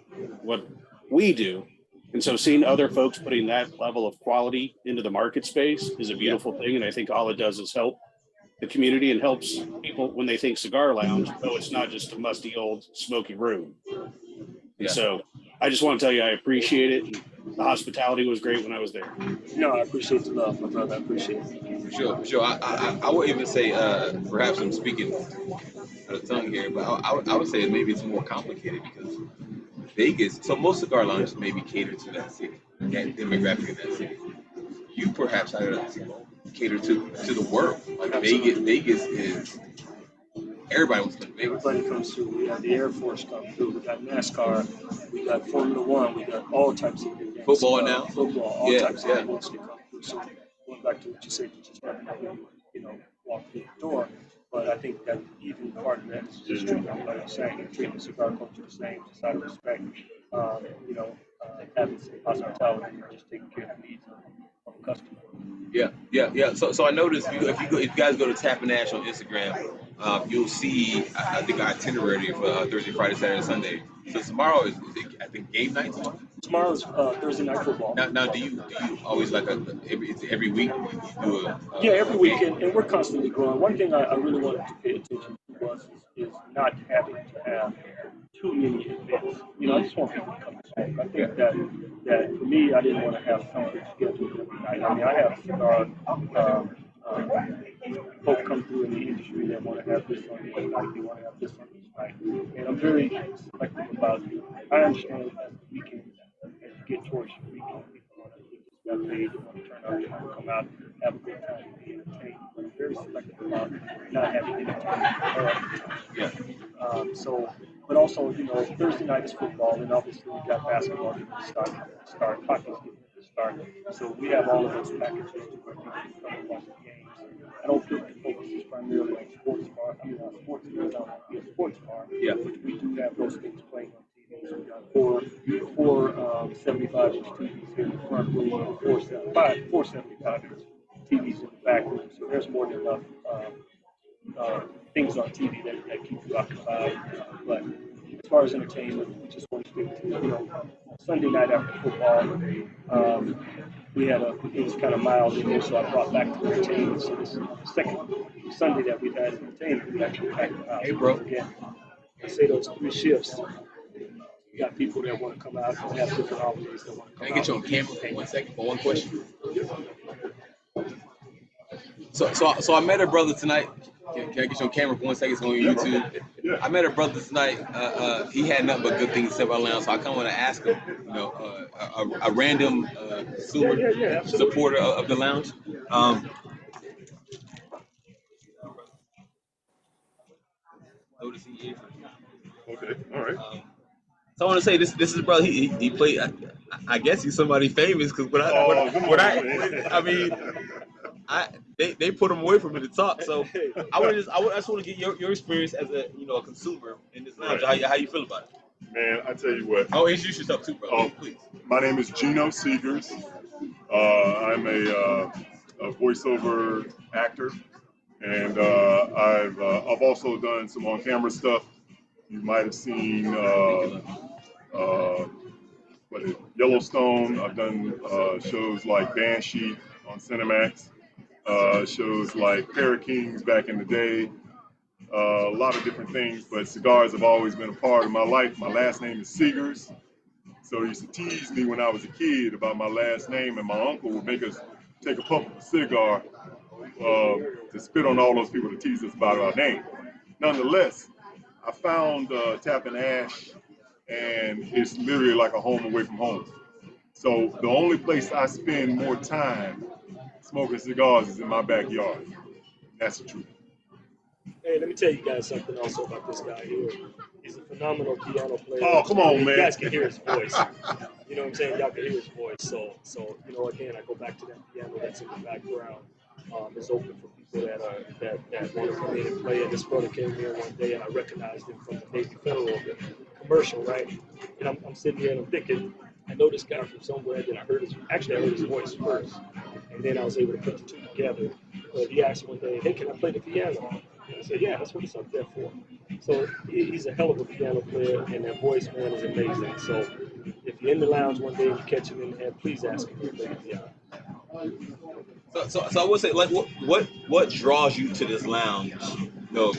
what we do. And so seeing other folks putting that level of quality into the market space is a beautiful thing. And I think all it does is help the community and helps people when they think cigar lounge. Oh, it's not just a musty old smoky room. And so I just want to tell you, I appreciate it. And the hospitality was great when I was there. No, I appreciate the love, my brother. I appreciate it. For sure, for sure. I would even say, perhaps I'm speaking out of tongue here, but I would say maybe it's more complicated because Vegas, so most cigar lounges maybe cater to that city, that demographic of that city. You perhaps cater to the world. Like Vegas is everybody wants to come to Vegas. Everybody comes through. We have the Air Force come through. We got NASCAR. We got Formula One. We got all types of events. Football now. Football, all types of events that come through. So going back to what you said, you just never know when you walk through the door. But I think that even part of that is just treating everybody the same, treating the cigar culture the same, just out of respect. Having some hospitality and just taking care of the needs of the customer. Yeah. So I noticed if you guys go to Tap and Ash on Instagram, you'll see I think our itinerary for Thursday, Friday, Saturday, Sunday. So tomorrow is I think game night. Tomorrow's Thursday night football. Now do you always like every week you do a every weekend, and we're constantly growing. One thing I really wanted to pay attention to is not having to have too many events. I just want people to come to smoke. I think that for me, I didn't want to have something scheduled every night. I mean, I have cigar folks come through in the industry that want to have this on each night, they want to have this on each night. And I'm very selective about it. I understand as the weekend, as you get towards your weekend, people want to just got paid, they want to turn out, they want to come out, have a good time, be entertained. But I'm very selective about not having entertainment all the time. But also, Thursday night is football, and obviously we got basketball getting start, hockey's getting to start. So we have all of those packages where people can come and watch the games. I don't think the focus is primarily on sports bar. I mean, sports bars don't have to be a sports bar. Yeah. But we do have those things playing on TV. So we got four 75-inch TVs here in the front room, four 75-inch TVs in the back room. So there's more than enough things on TV that keep you occupied. But as far as entertainment, we just want to stick to, Sunday night after football, it was kind of mild in there, so I brought back the entertainment. So this is the second Sunday that we've had entertainment. We actually packed the house. Hey, bro. Again, I say those 3 shifts. You got people that want to come out and have different holidays that want to come out. Can I get you on camera for 1 second for one question? So I met a brother tonight. Can I get you on camera for 1 second? It's on YouTube. Yeah. I met a brother tonight. He had nothing but good things to say about Lounge, so I kind of want to ask him, a random consumer supporter of the Lounge. Noticing here. Okay. All right. So I want to say this is brother. He played. I guess he's somebody famous because they put him away from me to talk. So I just want to get your experience as a consumer in this lounge. Right. How you feel about it? Man, I tell you what. Oh, introduce yourself too, bro. Please. My name is Gino Seegers. I'm a voiceover actor, and I've also done some on-camera stuff. You might have seen Yellowstone. I've done shows like Banshee on Cinemax, shows like Kings back in the day, a lot of different things, but cigars have always been a part of my life. My last name is Seegers, so he used to tease me when I was a kid about my last name, and my uncle would make us take a puff of a cigar to spit on all those people that tease us about our name. Nonetheless, I found Tap and Ash, and it's literally like a home away from home. So the only place I spend more time smoking cigars is in my backyard. That's the truth. Hey, let me tell you guys something also about this guy here. He's a phenomenal piano player. Oh, come on, man. You guys can hear his voice. You know what I'm saying? Y'all can hear his voice. So again, I go back to that piano that's in the background. is open for people that want to come in and play. And this brother came here one day, and I recognized him from the Navy Federal commercial, right? And I'm sitting here and I'm thinking, I know this guy from somewhere. Then I heard his voice first, and then I was able to put the two together. But he asked one day, "Hey, can I play the piano?" And I said, "Yeah, that's what it's up there for." So he's a hell of a piano player, and that voice, man, is amazing. So if you're in the lounge one day and you catch him in there, please ask him to play the piano. So I would say, like, what draws you to this lounge? No,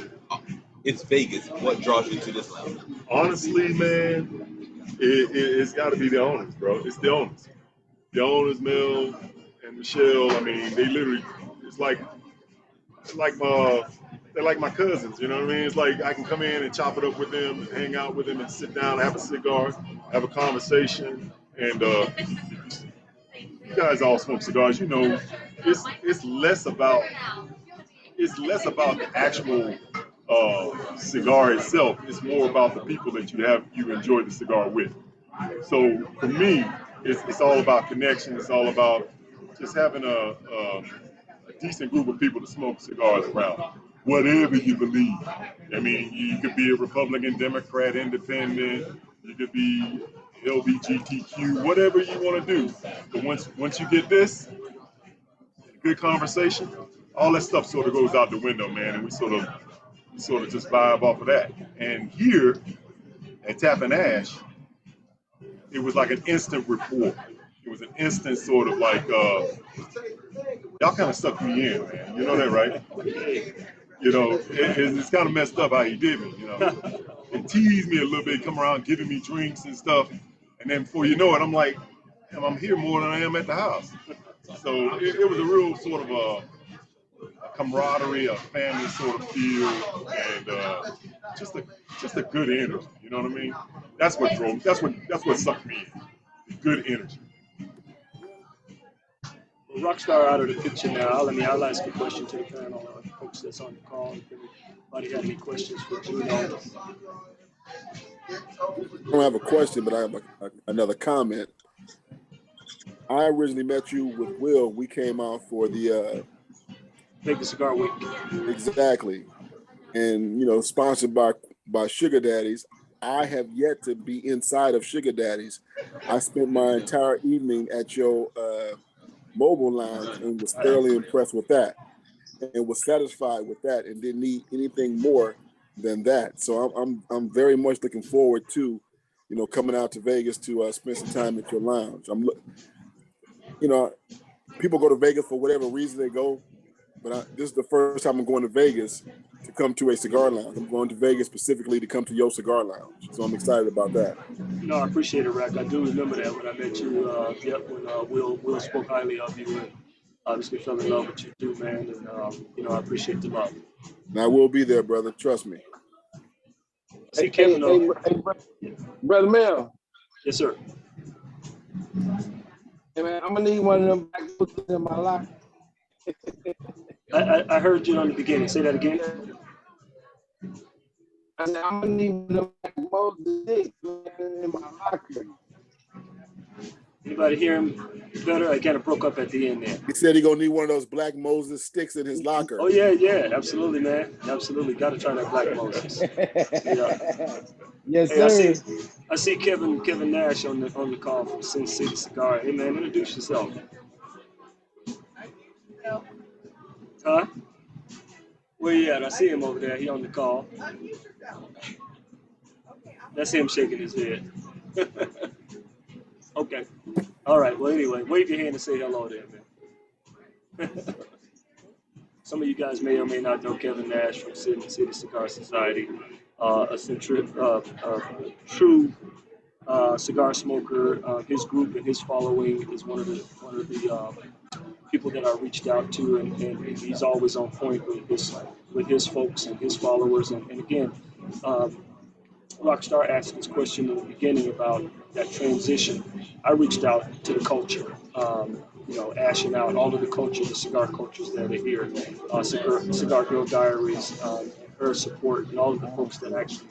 it's Vegas. What draws you to this lounge? Honestly, man, it's got to be the owners, bro. It's the owners. The owners, Mel and Michelle. I mean, they literally, it's like they're like my cousins. You know what I mean? It's like I can come in and chop it up with them, hang out with them, and sit down, have a cigar, have a conversation, and you guys all smoke cigars. You know, it's less about the actual cigar itself. It's more about the people that you enjoy the cigar with. So for me, it's all about connection. It's all about just having a decent group of people to smoke cigars around. Whatever you believe. I mean, you could be a Republican, Democrat, Independent. You could be LBGTQ, whatever you want to do. But once you get this, good conversation, all that stuff sort of goes out the window, man, and we sort of just vibe off of that. And here at Tap and Ash, it was like an instant rapport. It was an instant sort of like, y'all kind of sucked me in, man. You know that, right? You know, it's kind of messed up how he did me, you know. And teased me a little bit, come around giving me drinks and stuff. And then before you know it, I'm like, damn, I'm here more than I am at the house. So it was a real sort of a camaraderie, a family sort of feel, and just a good energy. You know what I mean? That's what drove. That's what sucked me in. Good energy. Well, Rockstar out of the picture now. I'll ask a question to the panel, folks that's on the call. If anybody got any questions for Juno? I don't have a question, but I have another comment. I originally met you with Will. We came out for the Vegas Cigar Week. exactly, and sponsored by Sugar Daddies. I have yet to be inside of Sugar Daddies. I spent my entire evening at your mobile lounge and was thoroughly impressed with that, and was satisfied with that, and didn't need anything more than that. So I'm very much looking forward to, coming out to Vegas to spend some time at your lounge. People go to Vegas for whatever reason they go, but this is the first time I'm going to Vegas to come to a cigar lounge. I'm going to Vegas specifically to come to your cigar lounge, so I'm excited about that. No, I appreciate it, Rack. I do remember that when I met you. When Will spoke highly of you, and obviously fell in love with you too, man. And I appreciate the love. And I will be there, brother. Trust me. See Kevin. Brother Mel. Yes, sir. Hey man, I'm gonna need one of them black books in my locker. I heard you on the beginning. Say that again. I said I'm gonna need one of them black Moses sticks in my locker. Anybody hear him better? I kind of broke up at the end there. He said he gonna need one of those black Moses sticks in his locker. Oh yeah, absolutely, man, absolutely. Got to try that black Moses. Yeah. Yes, hey, sir. I see Kevin Nash on the call from Sin City Cigar. Hey man, introduce yourself. Huh? Where you at? I see him over there. He on the call. That's him shaking his head. Okay. All right. Well, anyway, wave your hand and say hello there, man. Some of you guys may or may not know Kevin Nash from Sin City Cigar Society, a true cigar smoker. His group and his following is one of the people that I reached out to, and he's always on point with his folks and his followers. And again, Rockstar asked this question in the beginning about that transition. I reached out to the culture, ashing out all of the culture, the cigar cultures that are here, Cigar Girl Diaries, her support, and all of the folks that actually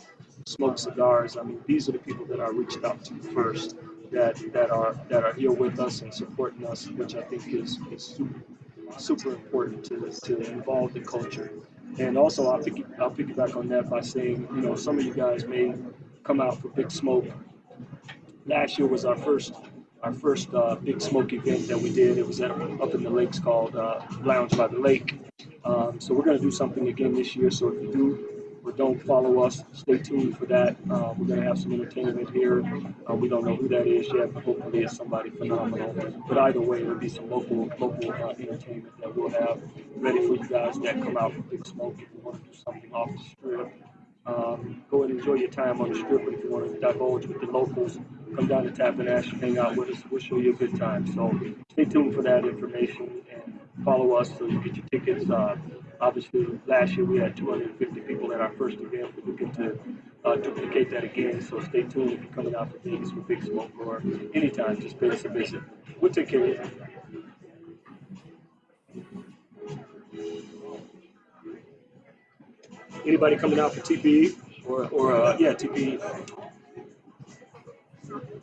smoke cigars. I mean, these are the people that I reached out to first, that are here with us and supporting us, which I think is super. super important to involve the culture. And also, I'll piggyback on that by saying, some of you guys may come out for Big Smoke. Last year was our first Big Smoke event that we did. It was up in the lakes called Lounge by the Lake. So we're going to do something again this year. So if you do or don't follow us, stay tuned for that. We're going to have some entertainment here. We don't know who that is yet, but hopefully it's somebody phenomenal. But either way, it'll be some local entertainment that we'll have ready for you guys that come out for Big Smoke. If you want to do something off the strip, go and enjoy your time on the strip. But if you want to divulge with the locals, come down to Tap and Ash, hang out with us. We'll show you a good time. So stay tuned for that information and follow us so you get your tickets. Obviously, last year we had 250 people at our first event. We're looking to duplicate that again. So stay tuned if you're coming out to Vegas with Big Smoke or anytime. Just pay us a visit. We'll take care of you. Anybody coming out for TPE or TPE?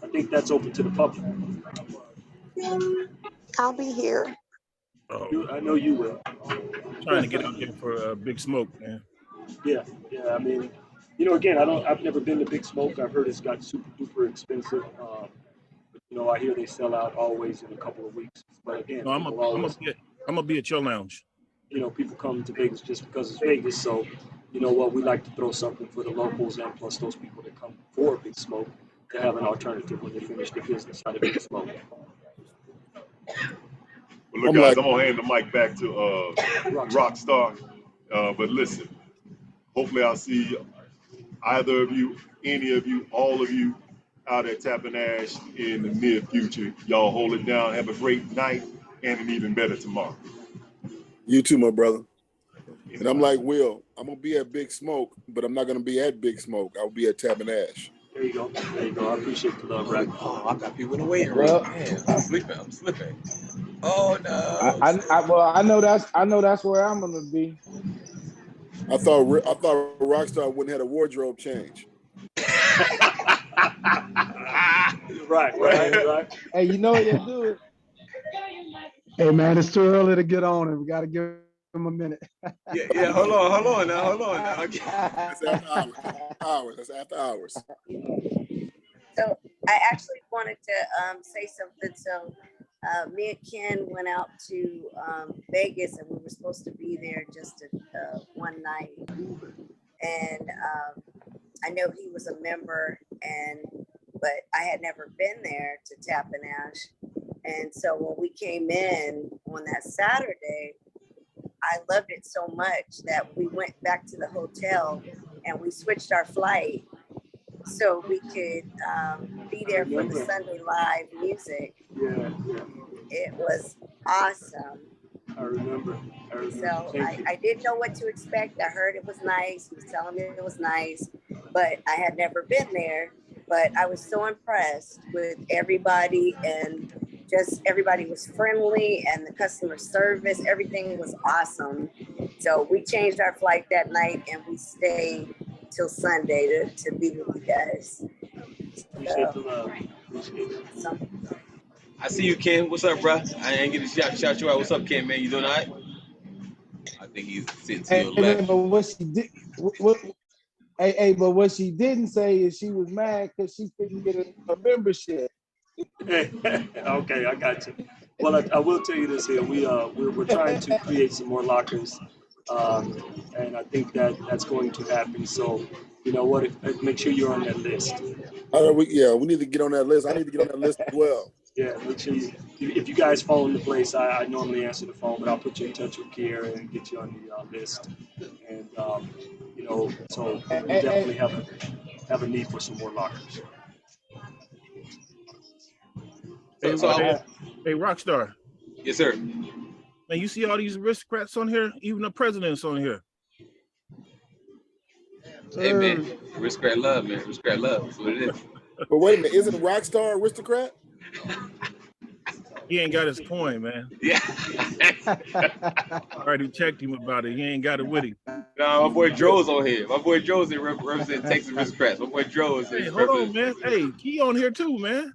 I think that's open to the public. I'll be here. I know you will. Trying to get out there for Big Smoke, man. Yeah. I mean, again, I've never been to Big Smoke. I've heard it's got super duper expensive. But I hear they sell out always in a couple of weeks. But again, No, I'm gonna be at your lounge. People come to Vegas just because it's Vegas. So, you know what? We like to throw something for the locals and plus those people that come for Big Smoke to have an alternative when they finish their business out of Big Smoke. Well, look, guys, I'm gonna hand the mic back to Rockstar. But listen, hopefully I'll see either of you, any of you, all of you out at Tap and Ash in the near future. Y'all hold it down. Have a great night and an even better tomorrow. You too, my brother. And I'm like Will. I'm gonna be at Big Smoke, but I'm not gonna be at Big Smoke. I'll be at Tap and Ash. There you go. I appreciate the love, right? Oh, I got people in the waiting room. Man, I'm slipping. Oh no. I know that's where I'm gonna be. I thought Rockstar wouldn't have a wardrobe change. Right. Hey, you know what you do it. Hey man, it's too early to get on it. We gotta give him a minute. Yeah. Hold on now. That's after hours. That's after hours. So I actually wanted to say something. So me and Ken went out to Vegas, and we were supposed to be there just one night. And I know he was a member, but I had never been there to Tap and Ash. And so when we came in on that Saturday, I loved it so much that we went back to the hotel and we switched our flight so we could be there for the Sunday live music. Yeah. It was awesome. I remember. So I didn't know what to expect. I heard it was nice. He was telling me it was nice, but I had never been there. But I was so impressed with everybody, and just everybody was friendly, and the customer service, everything was awesome. So we changed our flight that night and we stayed till Sunday to be with you guys. Appreciate the love. Appreciate it. I see you, Ken. What's up, bro? I ain't get to shout you out. What's up, Ken, man? You doing all right? I think he's sitting to your left. But what she did, but what she didn't say is she was mad because she couldn't get a membership. Okay, I got you. Well, I will tell you this here. We're trying to create some more lockers, and I think that's going to happen. So, you know what? Make sure you're on that list. We need to get on that list. I need to get on that list as well. Yeah, make sure if you guys phone the place, I normally answer the phone, but I'll put you in touch with Kiera and get you on the list. And so we definitely have a need for some more lockers. Hey, Rockstar. Yes, sir. Man, you see all these aristocrats on here? Even the president's on here. Hey, man. Aristocrat love, man. Aristocrat love. That's what it is. But wait a minute. Isn't Rockstar aristocrat? He ain't got his coin, man. Yeah. I already checked him about it. He ain't got it with him. No, my boy Dro's on here. My boy Dro's here representing Texas aristocrats. My boy Dro is. Hey, hold on, man. Hey, Key on here too, man.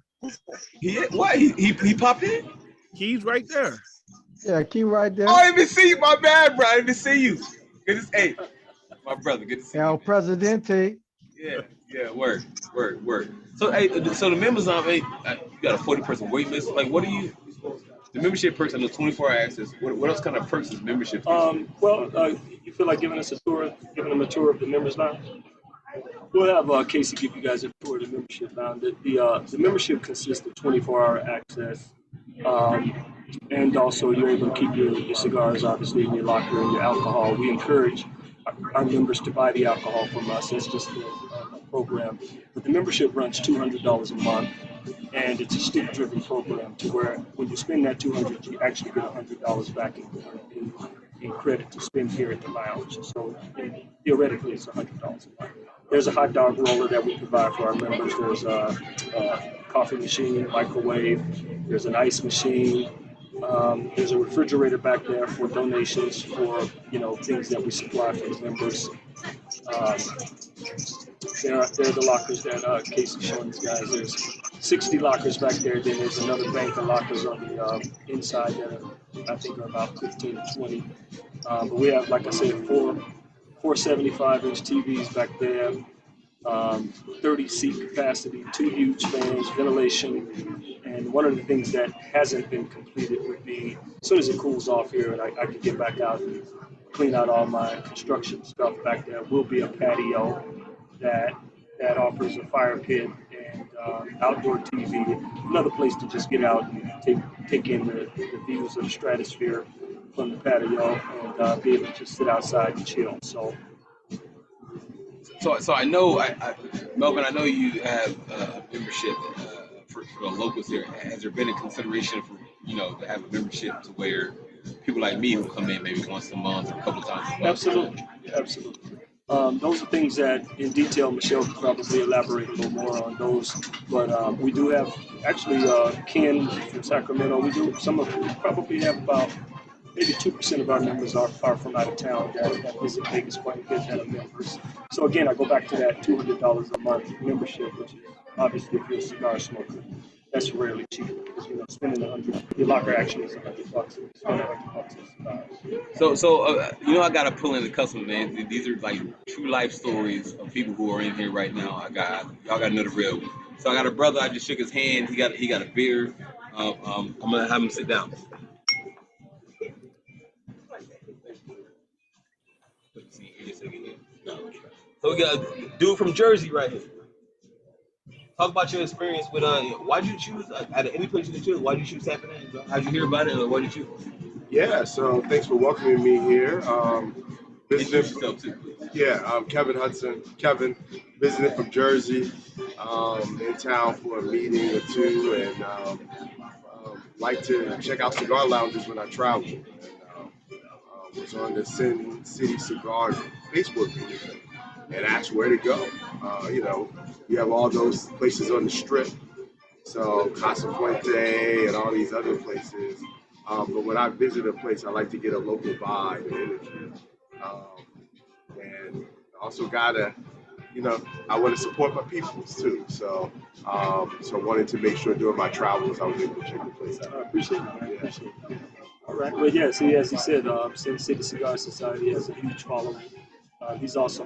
What? He popped in? Key's right there. Yeah, keep right Oh, there. I didn't even see you. My bad, bro. I didn't even see you. Good to hey, my brother. Good to see you, El man. Presidente. Yeah, yeah. Work. So, hey, so the members on, hey, you got a 40-person wait list. Like, what do you? The membership perks and the 24-hour access. What else kind of perks is membership? Well, you feel like giving us a tour, giving them a tour of the members lounge? We'll have Casey give you guys a tour of the membership lounge. The membership consists of 24-hour access, um, and also you're able to keep your cigars obviously in your locker and your alcohol. We encourage our members to buy the alcohol from us. That's just a program. But the membership runs $200 a month, and it's a stick-driven program to where when you spend that $200, you actually get $100 back in credit to spend here at the lounge. So theoretically, it's $100 a month. There's a hot dog roller that we provide for our members. There's a coffee machine, microwave. There's an ice machine. There's a refrigerator back there for donations for things that we supply for the members. There are the lockers that Casey's showing you guys. There's 60 lockers back there. Then there's another bank of lockers on the inside that I think are about 15 to 20. But we have, like I said, four 75-inch TVs back there, 30 seat capacity, 2 huge fans, ventilation. And one of the things that hasn't been completed would be, as soon as it cools off here and I can get back out and clean out all my construction stuff back there, will be a patio that offers a fire pit and outdoor TV, another place to just get out and take in the views of the stratosphere from the patio and be able to just sit outside and chill. So I know, Melvin. I know you have membership for the locals here. Has there been a consideration for to have a membership to where people like me who come in maybe once a month or a couple times a month? Absolutely. Those are things that, in detail, Michelle could probably elaborate a little more on those. But we do have, actually, Ken from Sacramento. We probably have about maybe 2% of our members are from out of town that visit Vegas quite a bit that are members. So again, I go back to that $200 a month membership, which is obviously if you're a cigar smoker, that's rarely cheap because spending your locker actually is $100. If you spend $100 on cigars. So I gotta pull in the customer, man. These are like true life stories of people who are in here right now. Y'all gotta know the real. So I got a brother. I just shook his hand. He got a beer. I'm gonna have him sit down. So we got a dude from Jersey right here. Talk about your experience with why'd you choose out of any place you could choose? Why'd you choose Tapping Hands? How'd you hear about it, or why'd you choose? Yeah, so thanks for welcoming me here. Introduce yourself too, please. Yeah, I'm Kevin Hudson. Kevin, visiting from Jersey, in town for a meeting or two, and like to check out cigar lounges when I travel. And, was on the Sin City Cigar Facebook page and asked where to go. You have all those places on the strip, so Casa Fuente and all these other places. But when I visit a place, I like to get a local vibe and energy. And also gotta, I want to support my peoples too. So wanted to make sure during my travels I was able to check the place out. I appreciate it, man. Appreciate it. All right. Well, yeah. See, as he said, Sin City Cigar Society has a huge following. He's also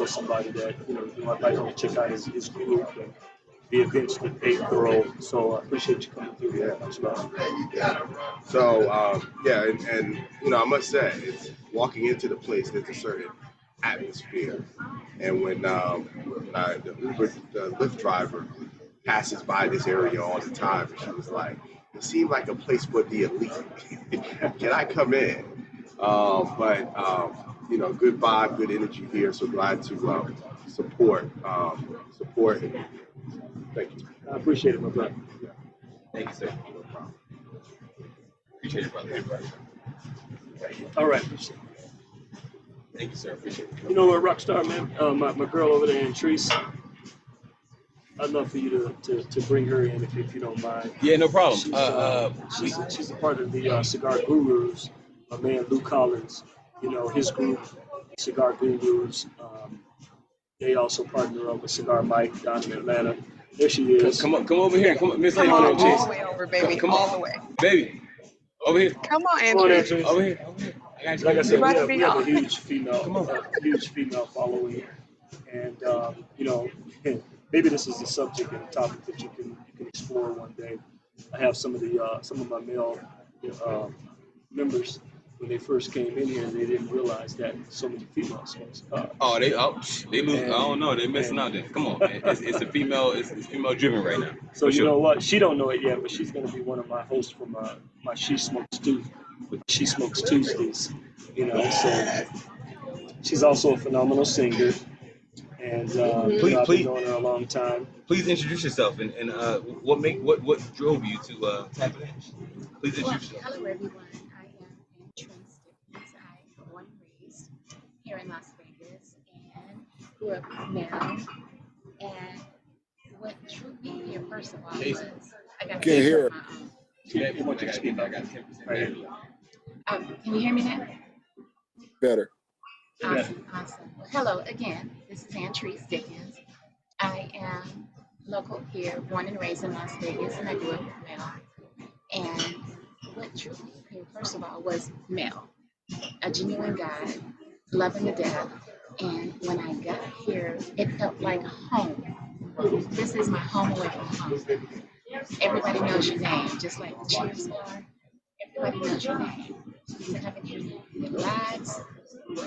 somebody that you might want to check out his group and the events that they throw. So I appreciate you coming through. Yeah. So and I must say, it's walking into the place. There's a certain atmosphere, and when the Lyft driver passes by this area all the time, and she was like, "It seemed like a place for the elite. Can I come in?" Good vibe, good energy here. So glad to support. Thank you. I appreciate it, my brother. Thank you, sir. No problem. Appreciate it, brother. All right. Thank you, sir. Appreciate it. You know what, Rockstar, man? My girl over there, Trace. I'd love for you to bring her in if you don't mind. Yeah, no problem. She's a part of the Cigar Gurus. My man Lou Collins, his group, Cigar Gurus. They also partner up with Cigar Mike down in Atlanta. There she is. Come over here. Come on, Miss Lady. All the way over, baby. Come all on. the way. Baby. Over here. Come on, Come on, Andrew. Andrew. Over here. Over here. I got you. Like I You said, about to be we have a on. Come on. huge female following, and you know, maybe this is a subject and a topic that you can explore one day. I have some of my male uh, members when they first came in here, they didn't realize that so many females smoke cigars. They lose. I And don't know. They missing and out there. Come on, man. It's a female. It's female driven right now. so For you know sure. what? She don't know it yet, but she's going to be one of my hosts for my She Smokes She Smokes Tuesdays. You know, so she's also a phenomenal singer, and you Please, know, I've been please, knowing her a long time. please introduce yourself and what drove you to tap it in? Please Well, introduce yourself. hello everyone. I am Antrine Stickens. I am born and raised here in Las Vegas and grew up now. And what drew me here, first of all, was I got Can't a hear gift her. of my own. She wants you to speak I up. got 10% Right there. here. Can you hear me now? Better. Awesome, awesome. Well, hello again. This is Antrine Stickens. I am local here, born and raised in Las Vegas, and I grew up with Mel. And what drew me here, first of all, was Mel, a genuine guy, loving to death. And when I got here, it felt like home. This is my home away from home. Everybody knows your name, just like the Cheers bar. Everybody knows your name. You come in here, you relax,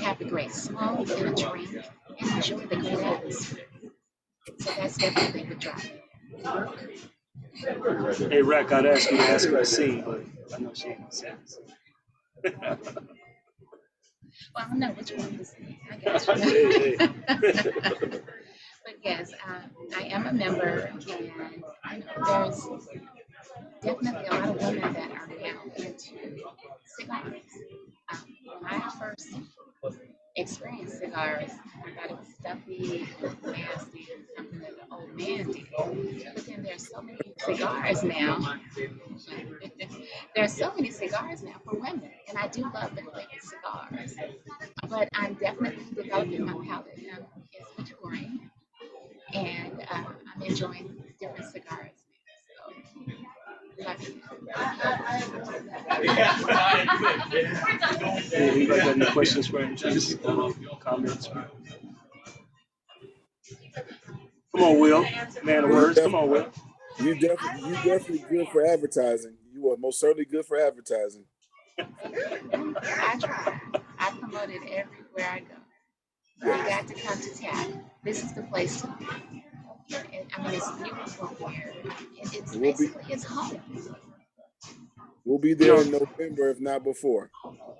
have a great smoke and a drink, and enjoy the great atmosphere. So that's definitely the drive. Hey, Rack, I'd ask you to ask her to sing, but I know she ain't gonna sing. Well, I don't know which one to sing. I got you. Hey, hey. But yes, I am a member, and you know, there's definitely a lot of women that are now into cigars. When I first experienced cigars, I thought it was stuffy, nasty, and something that the old man did. But then there's so many cigars now. There's so many cigars now for women, and I do love the flavored cigars. But I'm definitely developing my palate. It's maturing, and I'm enjoying different cigars now. So, love it. Hey, anybody got any questions for Andrews? Comments? Come on, Will. Man of Well, words. Come on, Will. you definitely good for advertising. You are most certainly good for advertising. I try. I promote it everywhere I go. You got to come to Tap. This is the place to be. I mean, it's beautiful here. It's We'll be basically it's home. there in November, if not before.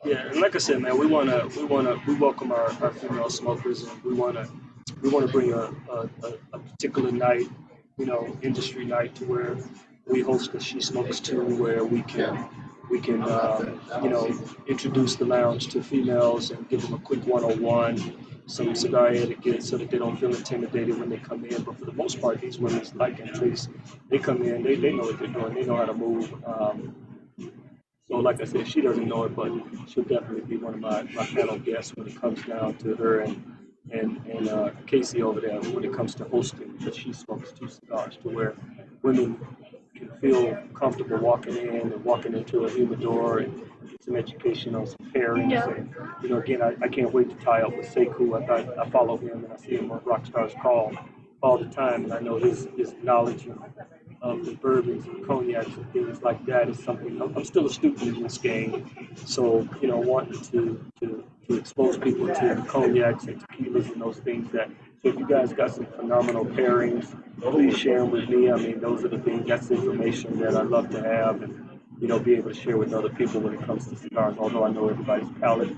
Yeah, and like I said, man, we welcome our female smokers, and we wanna bring a particular night, you know, industry night to where we host a She Smokes Too, where we can you know, introduce the lounge to females and give them a quick 101, some cigar etiquette, so that they don't feel intimidated when they come in. But for the most part, these women, like Trace, they come in, they know what they're doing, they know how to move. So like I said, she doesn't know it, but she'll definitely be one of my panel guests when it comes down to her and Casey over there when it comes to hosting, because She Smokes Two Cigars, to where women can feel comfortable walking in and walking into a humidor and get some education on some pairings. And, you know, again, I can't wait to tie up with Sekou. I follow him and I see him on Rockstar's Call all the time, and I know his knowledge of the bourbons and cognacs and things like that is something. I'm still a student in this game, so you know, wanting to expose people to the cognacs and tequilas and those things that. So if you guys got some phenomenal pairings, please share them with me. I mean, those are the things. That's information that I love to have, and you know, be able to share with other people when it comes to cigars. Although I know everybody's palate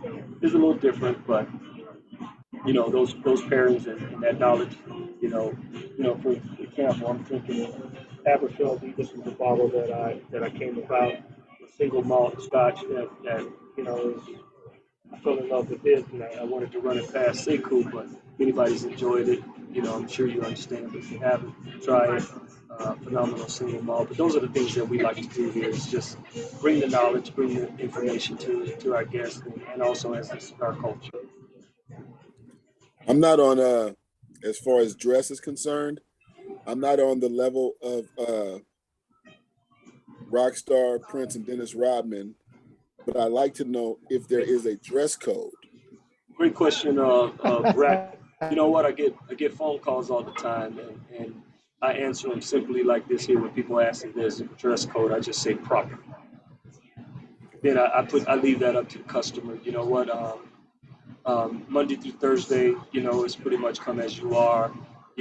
is a little different, but you know, those pairings and that knowledge, for example, I'm thinking Aberfeldy. This is the bottle that I came about, a single malt Scotch that you know is, I fell in love with it, and I wanted to run it past Sekou, but if anybody's enjoyed it, you know, I'm sure you understand. But if you haven't, try it. Phenomenal single malt. But those are the things that we like to do here, is just bring the knowledge, bring the information to our guests, and also as a cigar culture. I'm not on as far as dress is concerned, I'm not on the level of Rockstar, Prince, and Dennis Rodman, but I'd like to know if there is a dress code. Great question, Rack. You know what? I get phone calls all the time, and I answer them simply like this here. When people ask if there's a dress code, I just say proper. Then I leave that up to the customer. You know what? Monday through Thursday, it's pretty much come as you are.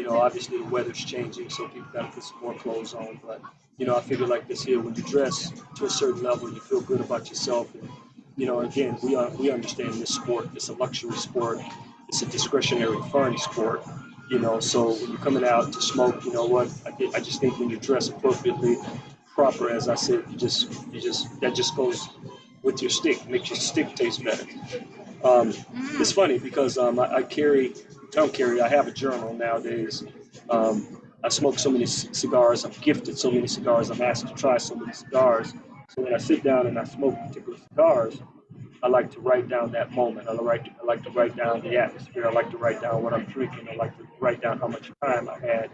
Obviously the weather's changing, so people got to put some more clothes on. But I figure like this here: when you dress to a certain level, you feel good about yourself. And again, we understand this sport. It's a luxury sport. It's a discretionary fun sport. So when you're coming out to smoke, you know what? I just think when you dress appropriately, proper, as I said, that just goes with your stick, makes your stick taste better. It's funny because I have a journal nowadays. I smoke so many cigars, I'm gifted so many cigars, I'm asked to try so many cigars. So when I sit down and I smoke particular cigars, I like to write down that moment. I like to write down the atmosphere. I like to write down what I'm drinking. I like to write down how much time I had.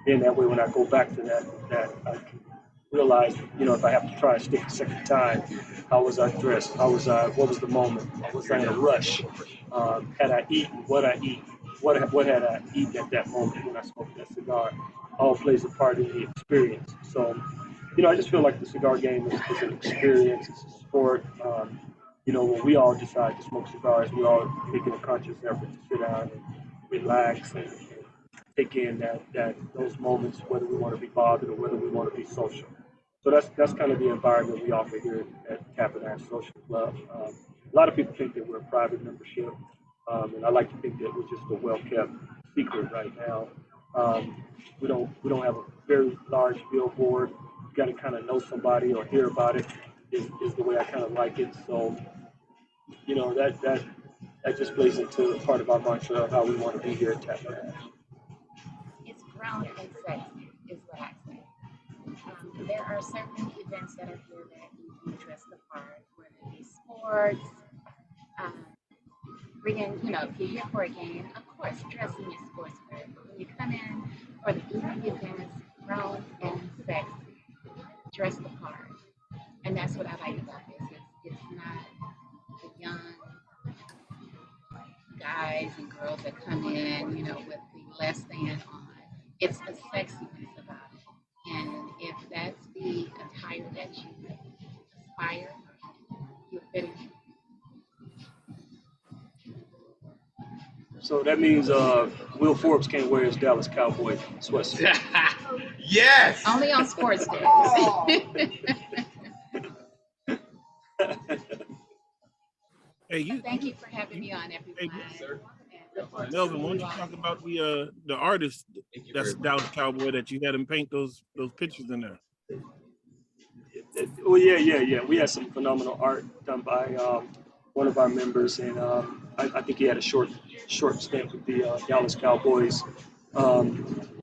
Then that way, when I go back to that I can realize, if I have to try a stick a second time, how was I dressed? What was the moment? Was I in a rush? Had I eaten what I eat? What had I eaten at that moment when I smoked that cigar? All plays a part in the experience. So, I just feel like the cigar game is an experience, it's a sport. When we all decide to smoke cigars, we all making a conscious effort to sit down and relax and take in those moments, whether we want to be bothered or whether we want to be social. So that's kind of the environment we offer here at Tap and Ash Social Club. A lot of people think that we're a private membership, and I like to think that we're just a well-kept secret right now. We don't have a very large billboard. You got to kind of know somebody or hear about it is the way I kind of like it. So that just plays into part of our mantra of how we want to be here at Tap and Ash. It's grown and sexy, is what I say. There are certain events that are here that you can dress the part, whether it be sports, um, if you're here for a game, of course, dress in your sportswear. But when you come in for the evening events, grown and sexy, dress the part. And that's what I like about this. It's not the young guys and girls that come in, with the less than on. It's the sexiness about it. And if that's the attire that you aspire, you're fitting. So that means Will Forbes can't wear his Dallas Cowboy sweatshirt. Yes. Only on sports days. Hey, Thank you for having me on, everyone. sir. Melvin, why don't you talk about the artist that's Dallas Cowboy that you had him paint those pictures in there? Well, yeah. We had some phenomenal art done by one of our members, and I think he had a short stint with the Dallas Cowboys.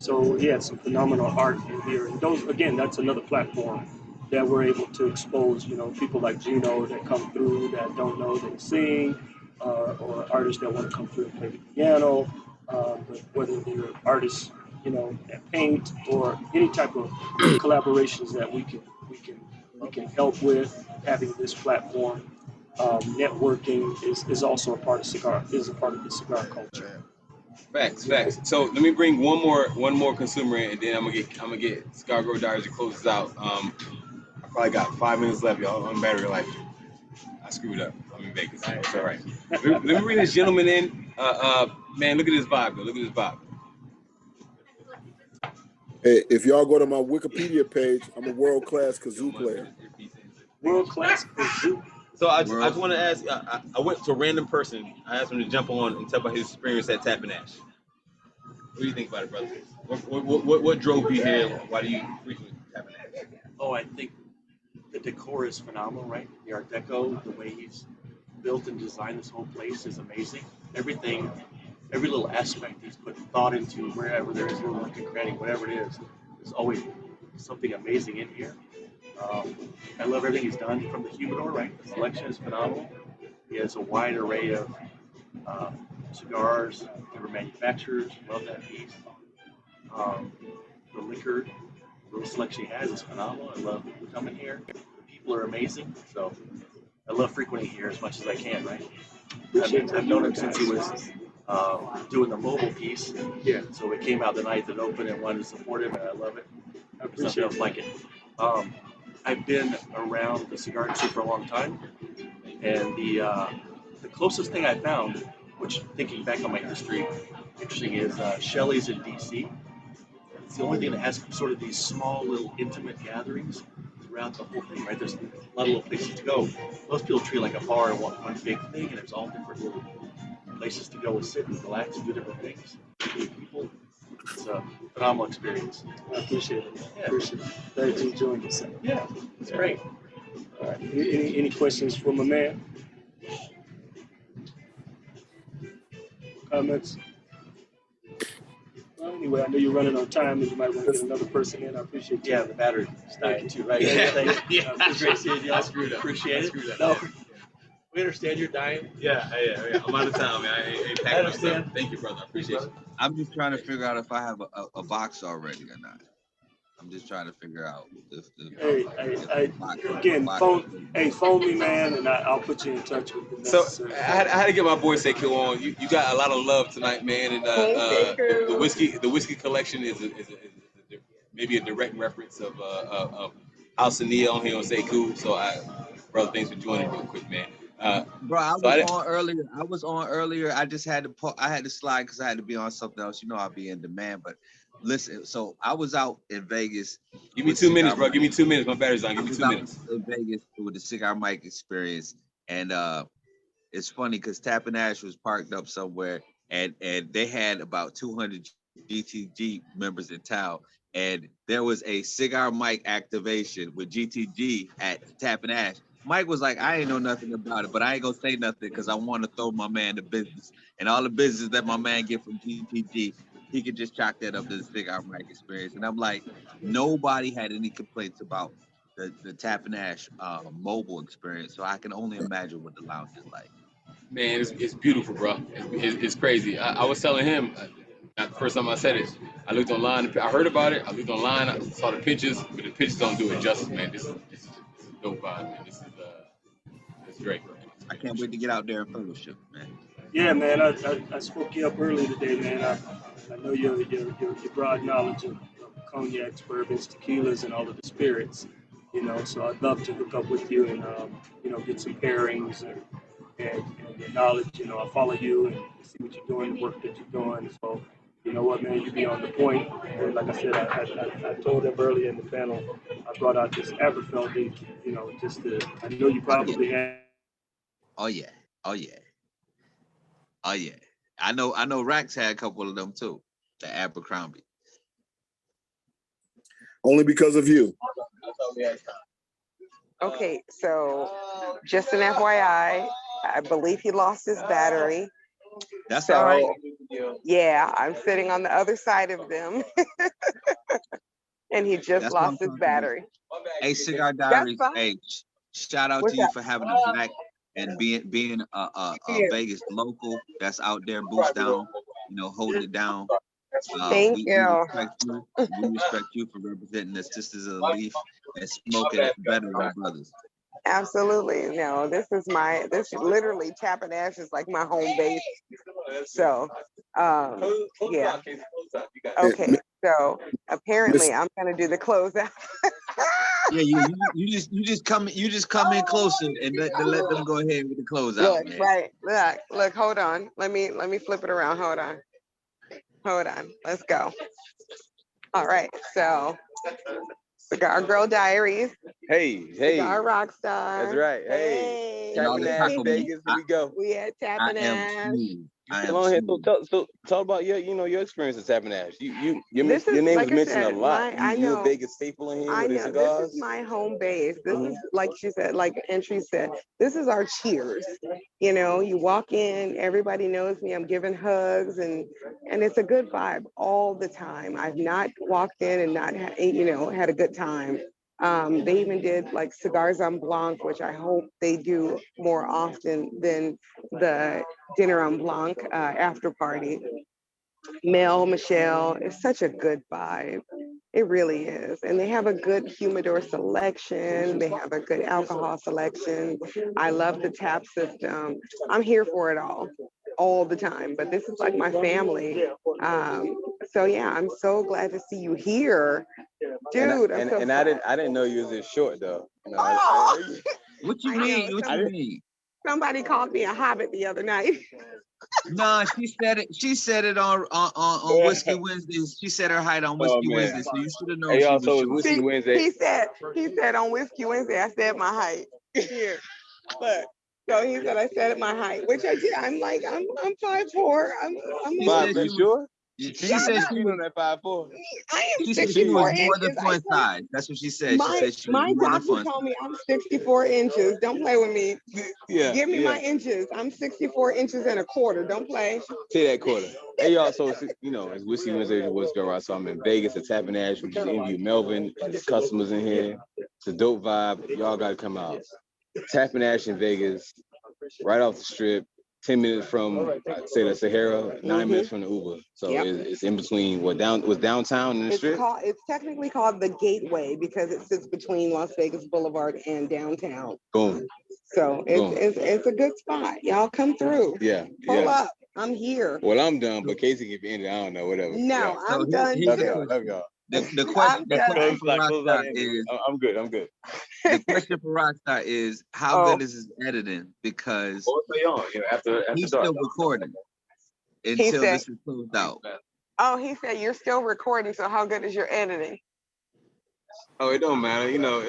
So he had some phenomenal art in here, and those again, that's another platform that we're able to expose. People like Gino that come through that don't know they sing, or artists that want to come through and play the piano. But whether they're artists, that paint or any type of collaborations that we can help with, having this platform. Networking is also a part of the cigar culture. Facts. So let me bring one more consumer in, and then I'm gonna get Cigar Grow Diaries to close this out. I probably got 5 minutes left, y'all, on battery life. I screwed up. I'm in Vegas. It's all right. Let me bring this gentleman in. Man, look at this vibe, though. Look at this vibe. Hey, if y'all go to my Wikipedia page, I'm a world-class kazoo player. World-class kazoo. So I just want to ask. I went to a random person. I asked him to jump on and tell about his experience at Tap and Ash. What do you think about it, brother? What drove you here? Why do you frequent Tap and Ash? Oh, I think the decor is phenomenal, right? The Art Deco, the way he's built and designed this whole place is amazing. Everything, every little aspect he's put thought into. Wherever there is a little nook and cranny, whatever it is, there's always something amazing in here. I love everything he's done from the humidor, right? The selection is phenomenal. He has a wide array of cigars, different manufacturers. Love that piece. The liquor, the little selection he has is phenomenal. I love coming here. The people are amazing. So I love frequenting here as much as I can, right? I've known him since he was doing the mobile piece. Yeah. So we came out the night that opened and wanted to support him, and I love it. I There's nothing else like it. I've been around the cigar industry for a long time, and the closest thing I found, which thinking back on my history, interesting, is Shelley's in DC. It's the only thing that has sort of these small little intimate gatherings throughout the whole thing, right? There's a lot of little places to go. Most people treat it like a bar and want one big thing, and it's all different little places to go and sit and relax and do different things. Meet people. It's a phenomenal experience. I appreciate it. Yeah. Appreciate it. Glad you enjoyed yourself. Yeah, it's great. All right. Any questions for my man? Comments? Well, anyway, I know you're running on time, and you might want to get another person in. I appreciate you. Yeah, the battery's dying too, right? Yeah. It's great seeing you. I screwed up. Appreciate it. Screwed up. No, we understand you're dying. Yeah. I'm out of town, man. I ain't I packing understand. myself. Thank you, brother. I appreciate you. I'm just trying to figure out if I have a box already or not. I'm just trying to figure out if phone me, man, and I'll put you in touch with the So necessary. I had to get my boy Sekou on. You got a lot of love tonight, man, and the whiskey collection is maybe a direct reference of House of Nia on here on Sekou. So brother, thanks for joining real quick, man. Bro, I was on earlier. I just had to slide because I had to be on something else. You know, I'll be in demand. But listen, so I was out in Vegas. Give me 2 minutes, bro. Give me 2 minutes. My battery's on. Give me 2 minutes. In Vegas with the Cigar Mike experience, and it's funny because Tap and Ash was parked up somewhere, and they had about 200 GTG members in town, and there was a Cigar Mike activation with GTG at Tap and Ash. Mike was like, I ain't know nothing about it, but I ain't gonna say nothing because I want to throw my man the business. And all the business that my man get from GTG, he could just chalk that up to the Cigar Mike experience. And I'm like, nobody had any complaints about the Tap and Ash mobile experience. So I can only imagine what the lounge is like. Man, it's beautiful, bro. It's crazy. I was telling him, not the first time I said it, I looked online, I heard about it, I looked online, I saw the pictures, but the pictures don't do it justice, man. This is a dope vibe, man. It's great. I can't wait to get out there and fellowship, man. Yeah, man. I spoke you up early today, man. I know your broad knowledge of cognacs, bourbons, tequilas, and all of the spirits. You know, so I'd love to hook up with you and get some pairings and your knowledge. You know, I follow you and see what you're doing, the work that you're doing. So, you know what, man, you be on the point. And like I said, I told them earlier in the panel, I brought out this Aberfeldy, I know you probably have. Oh yeah. I know Rax had a couple of them too, the Abercrombie. Only because of you. Okay, so just an FYI, I believe he lost his battery. That's all right. Yeah, I'm sitting on the other side of them. And he just lost his battery. Hey, Cigar Diaries, hey, shout out to you for having us back and being a Vegas local that's out there, boost down, holding it down. Thank you. We respect you for representing the Sisters of the Leaf and smoking better than brothers. Absolutely. No, this literally Tap and Ash is like my home base. So, yeah. Okay. So apparently I'm gonna do the closeout. Yeah, you just come in closer and let them go ahead with the closeout. Look, right. Look, hold on. Let me flip it around. Hold on. Let's go. All right. So Cigar Girl Diaries. Hey. Cigar Rockstar. That's right. Hey. Tapping Ash, Vegas, here we go. We had Tapping Ash. You still on here? So talk about your experience at Tapping Ash. Your name was mentioned a lot. You're a Vegas staple in here with the cigars. This is my home base. This is, like she said, like Entry said, this is our cheers. You walk in, everybody knows me. I'm giving hugs, and it's a good vibe all the time. I've not walked in and not had a good time. They even did like cigars en blanc, which I hope they do more often than the dinner en blanc after party. Mel, Michelle, it's such a good vibe. It really is. And they have a good humidor selection. They have a good alcohol selection. I love the tap system. I'm here for it all the time. But this is like my family. So yeah, I'm so glad to see you here. Dude, and I'm so I didn't know you was this short though. No, Oh, What you I mean? know. What you mean? Somebody called me a hobbit the other night. Nah, she said it. She said it on Whiskey Wednesdays. She said her height on Whiskey Wednesday, so you should have known Hey, she y'all, was so it's short. Whiskey Wednesday. He said on Whiskey Wednesday, I said my height. Here, look. So he said I said my height, which I did. I'm like, I'm 5'4". I'm She a said little. she was. Sure? She said she You was. know that 5'4". I am She said she was 64 more than inches. fun size. That's what she said. She My said she was more than doctor fun told size. me I'm 64 inches. Don't play with me. Yeah. Give me my inches. I'm 64 inches and a quarter. Don't play. Say that quarter. Hey, y'all, so, you know, it's Whiskey Wednesday, the What's Good, right? So I'm in Vegas at Tapping Ash. We just interviewed Melvin. There's customers in here. It's a dope vibe. Y'all got to come out. Tapping Ash in Vegas, right off the strip. 10 minutes from, I'd say, the Sahara, 9 minutes from the Uber. So it's in between was downtown and the strip? It's technically called the Gateway because it sits between Las Vegas Boulevard and downtown. Boom. So it's a good spot. Y'all come through. Yeah. Pull up. I'm here. Well, I'm done, but Casey can end it. I don't know, whatever. No, I'm done here's too. Love y'all. The question for Rockstar is, I'm good. the question for Rockstar is, how good is his editing? Because he's still recording until this is closed out. Oh, he said you're still recording. So how good is your editing? Oh, it don't matter. You know,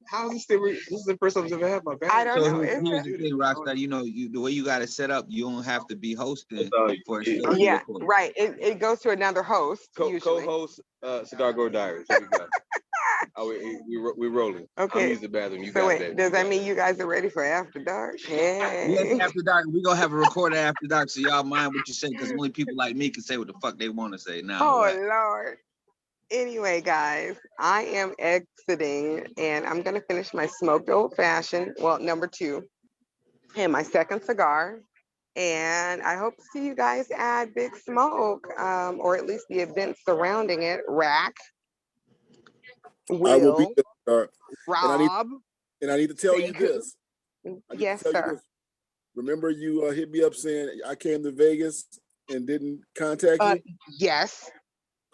how is this is the first time I've ever had my back. I don't know. Here's the thing, Rockstar. You know, the way you got it set up, you don't have to be hosting for a show. Yeah, right. It goes to another host. Co-host, Cigar Rockstar Diaries. Here we go. We rolling. Okay. I'm using the bathroom. You So got wait, that. does that mean you guys are ready for After Dark? Yes, Hey. After Dark. We're going to have a recorder After Dark, so y'all mind what you say, because only people like me can say what the fuck they want to say now. Oh, What? Lord. Anyway, guys, I am exiting and I'm going to finish my smoked old fashioned, well, number 2, and my second cigar. And I hope to see you guys at Big Smoke, or at least the events surrounding it. Rack, I will be Will, there. Rob. And I need to tell you this. Yes, sir. Remember you hit me up saying I came to Vegas and didn't contact you? Yes.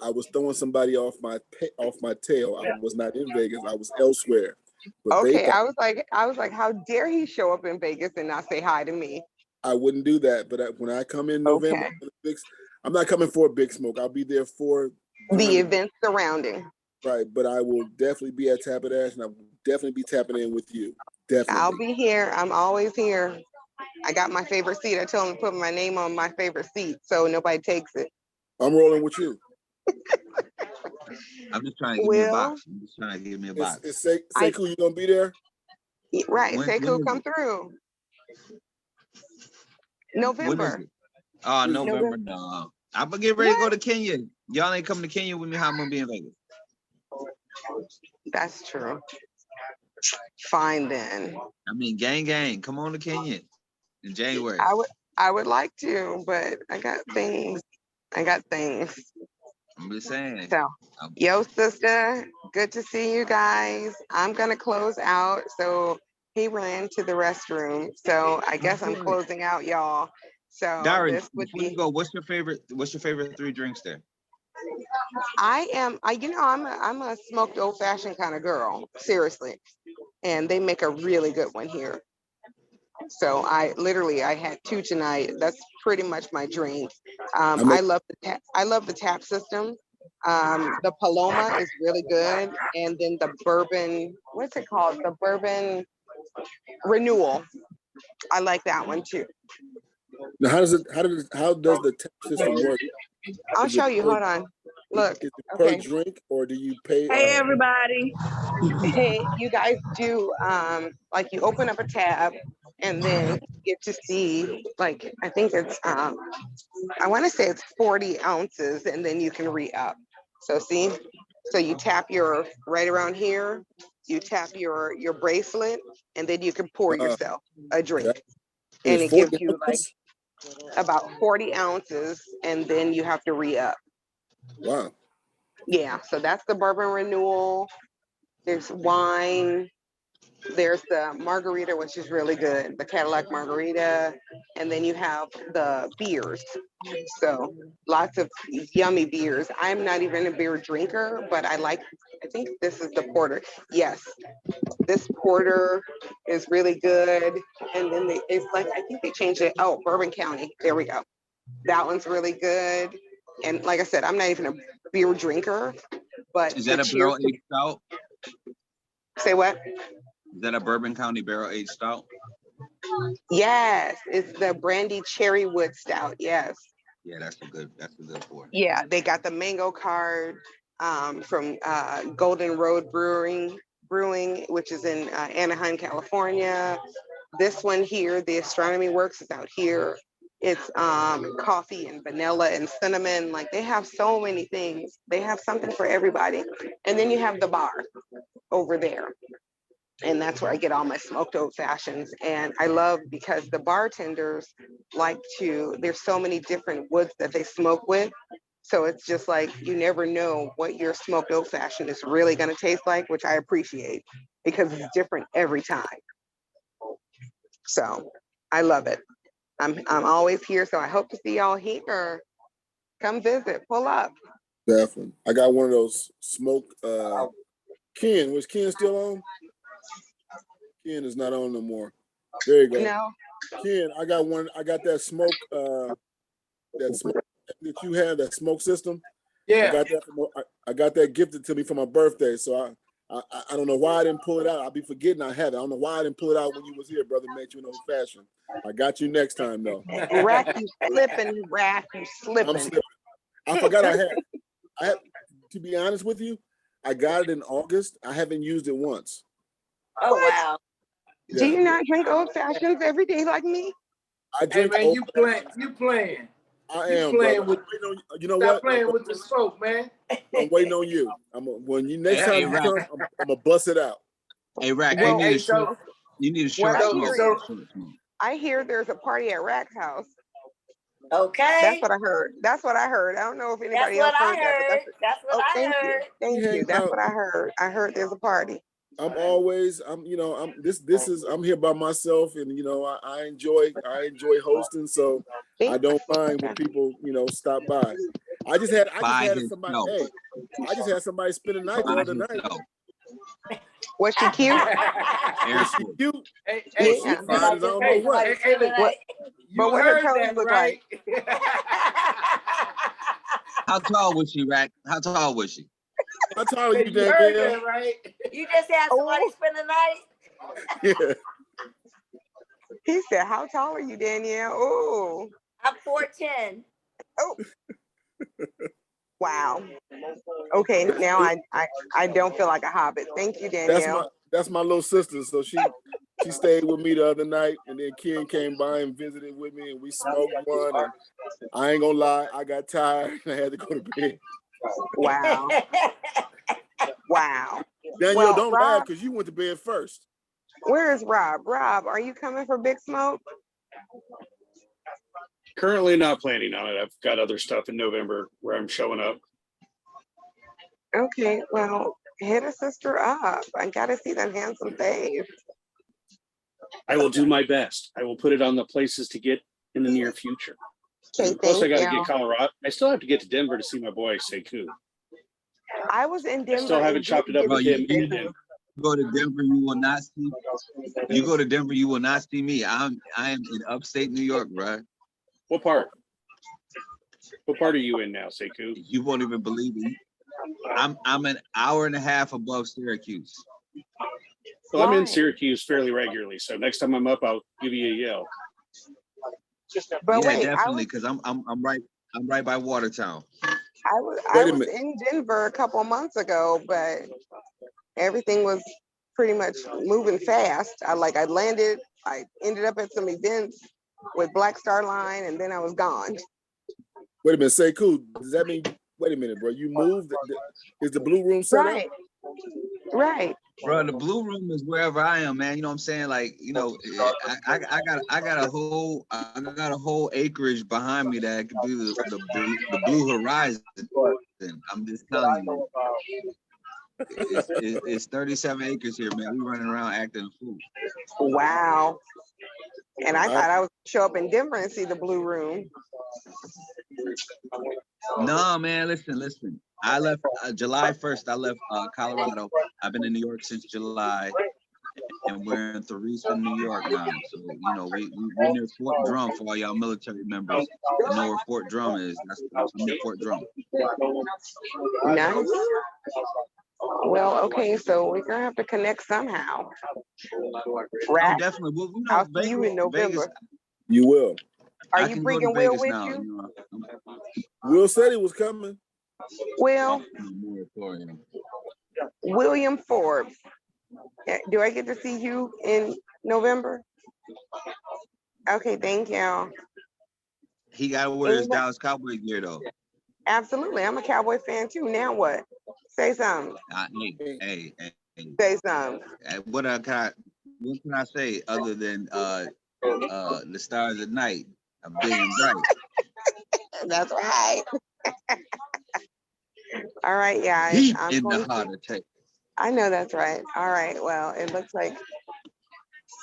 I was throwing somebody off my tail. I was not in Vegas. I was elsewhere. But Okay, I was like, how dare he show up in Vegas and not say hi to me? I wouldn't do that. But when I come in November, I'm not coming for a Big Smoke. I'll be there for the events surrounding. Right, but I will definitely be at Tapping Ash, and I will definitely be tapping in with you. Definitely. I'll be here. I'm always here. I got my favorite seat. I told him to put my name on my favorite seat so nobody takes it. I'm rolling with you. I'm just trying to give me a box. I'm just trying to give me a box. Is Sekou, you gonna be there? Right, Sekou, come through. November. Oh, November, no. I'm gonna get ready to go to Kenya. Y'all ain't coming to Kenya with me. How I'm gonna be in Vegas? That's true. Fine then. I mean, gang, come on to Kenya in January. I would like to, but I got things. I'm just saying. So, yo, sister, good to see you guys. I'm gonna close out. So he ran to the restroom. So I guess I'm closing out, y'all. So Dari, this would before you go, what's your favorite 3 drinks there? I'm a smoked old fashioned kind of girl, seriously. And they make a really good one here. So I had 2 tonight. That's pretty much my drink. I love the tap system. The Paloma is really good, and then the bourbon, what's it called? The bourbon renewal. I like that one too. Now, how does the tap system work? I'll show you. Hold on. Look. Is it per drink, or do you pay? Hey, everybody. Hey, you guys do like you open up a tab and then you get to see, like, I think it's I want to say it's 40 ounces, and then you can re-up. So see, so you tap your right around here, you tap your bracelet, and then you can pour yourself a drink, and it gives you like about 40 ounces, and then you have to re-up. Wow. Yeah, so that's the bourbon renewal. There's wine. There's the margarita, which is really good, the Cadillac margarita. And then you have the beers. So lots of yummy beers. I'm not even a beer drinker, but I think this is the porter. Yes, this porter is really good. And then it's like, I think they changed it. Oh, Bourbon County. There we go. That one's really good. And like I said, I'm not even a beer drinker, but Is that a barrel aged stout? Say what? Is that a Bourbon County barrel aged stout? Yes, it's the brandy cherry wood stout. Yes. Yeah, that's a good pour. Yeah, they got the mango card from Golden Road Brewing, which is in Anaheim, California. This one here, the Astronomy Works, is out here. It's coffee and vanilla and cinnamon. Like, they have so many things. They have something for everybody. And then you have the bar over there. And that's where I get all my smoked old fashions. And I love, because the bartenders there's so many different woods that they smoke with. So it's just like, you never know what your smoked oak fashion is really going to taste like, which I appreciate, because it's different every time. So I love it. I'm always here. So I hope to see y'all here. Come visit, pull up. Definitely. I got one of those smoke. Ken, was Ken still on? Ken is not on no more. There you go. No. Ken, I got one. I got that smoke. That you have, that smoke system. Yeah. I got that gifted to me for my birthday. So I don't know why I didn't pull it out. I'll be forgetting I have it. I don't know why I didn't pull it out when you was here, brother. Made you in old fashion. I got you next time though. Rack, you slipping, Rack, you slipping. I'm slipping. I forgot I had. To be honest with you, I got it in August. I haven't used it once. Oh wow. Yeah. Do you not drink old fashions every day like me? I drink. Hey man, you playing. I am, brother. With, you know stop what? playing with the smoke, man. I'm waiting on you. Next time you come, I'm gonna bust it out. Hey, Rack, Well, you need a short smoke. I hear there's a party at Rack's house. Okay. That's what I heard. I don't know if anybody else heard that. That's what I heard. Thank you. That's what I heard. I heard there's a party. I'm here by myself, and I enjoy hosting, so I don't mind when people stop by. I just had somebody spend a night the other night. Was she cute? Cute. Hey, I don't know what. But what her toes look like? How tall was she, Rack? How tall was she? How tall are you, Danielle? Right? You just had somebody spend the night? Yeah. He said, how tall are you, Danielle? Oh. I'm 4'10". Oh. Wow. Okay, now I don't feel like a hobbit. Thank you, Danielle. That's my little sister. So she stayed with me the other night, and then Ken came by and visited with me, and we smoked one. And I ain't gonna lie, I got tired and I had to go to bed. Wow. Wow. Danielle, don't laugh because you went to bed first. Where is Rob? Rob, are you coming for Big Smoke? Currently not planning on it. I've got other stuff in November where I'm showing up. Okay, well, hit a sister up. I gotta see that handsome face. I will do my best. I will put it on the places to get in the near future. Okay, plus, I got to get Colorado. I still have to get to Denver to see my boy Sekou. I was in Denver. I still haven't chopped it up with him. You go to Denver, you will not see. You go to Denver, you will not see me. I am in upstate New York, bro. What part? What part are you in now, Sekou? You won't even believe it. I'm an hour and a half above Syracuse. Well, I'm in Syracuse fairly regularly, so next time I'm up, I'll give you a yell. But yeah, definitely, because I'm right by Watertown. I was in Denver a couple months ago, but everything was pretty much moving fast. I landed, I ended up at some events with Black Star Line, and then I was gone. Wait a minute, Sekou, does that mean? Wait a minute, bro. You moved? Is the Blue Room set up? Right. Bro, the Blue Room is wherever I am, man. You know what I'm saying? Like, I got a whole acreage behind me that could be the blue horizon. I'm just telling you. It's 37 acres here, man. We running around acting a fool. Wow. And I thought I would show up in Denver and see the Blue Room. No, man, listen. I left July 1st. I left Colorado. I've been in New York since July, and we're in Theresa, New York now. So, you know, we're near Fort Drum for all y'all military members. I know where Fort Drum is. That's near Fort Drum. Nice. Well, okay, so we're gonna have to connect somehow. Oh, definitely. Well, you know, I'll see you in November. Vegas, You will. Are I you can go bringing to Will Vegas with now. you? You know, Will said he was coming. Will, moratorium. William Forbes. Do I get to see you in November? Okay, thank you. He got to wear his Dallas Cowboys gear though. Absolutely, I'm a Cowboy fan too. Now what? Say something. Hey. Say something. What can I say other than the stars at night are big and bright? That's right. All right, guys. Deep in the heart of Texas. I know that's right. All right. Well, it looks like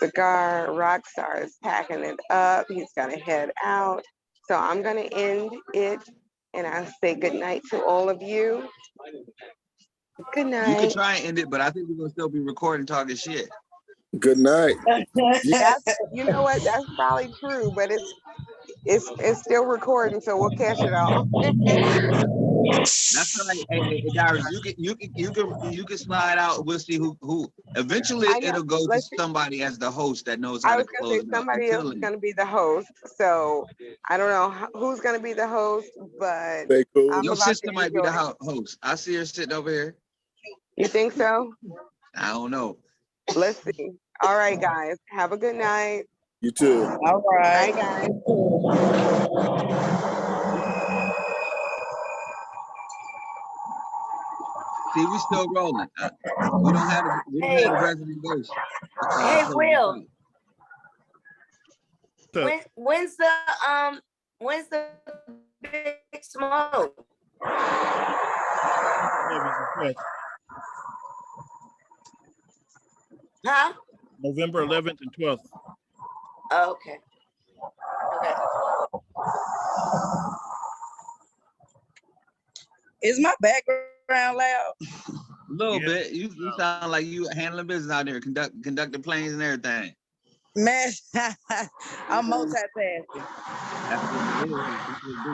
Cigar Rockstar is packing it up. He's gonna head out. So I'm gonna end it, and I'll say good night to all of you. Good night. You can try and end it, but I think we're gonna still be recording, talking shit. Good night. You know what? That's probably true, but it's still recording, so we'll catch it all. That's right. Hey, Darius, you can slide out. We'll see who. Eventually, it'll go to somebody as the host that knows how I to was gonna close say it up. somebody else is gonna be the host, so I don't know who's gonna be the host, but I'm Your about sister to might be the enjoy it. host. I see her sitting over here. You think so? I don't know. Let's see. All right, guys. Have a good night. You too. All right. Bye, guys. See, we still rolling. We don't have the resident ghost. Hey, Will. When's the big smoke? Huh? November 11th and 12th. Oh, okay. Is my background loud? A little bit. You sound like you handling business out there, conducting planes and everything. Man, I'm multitasking.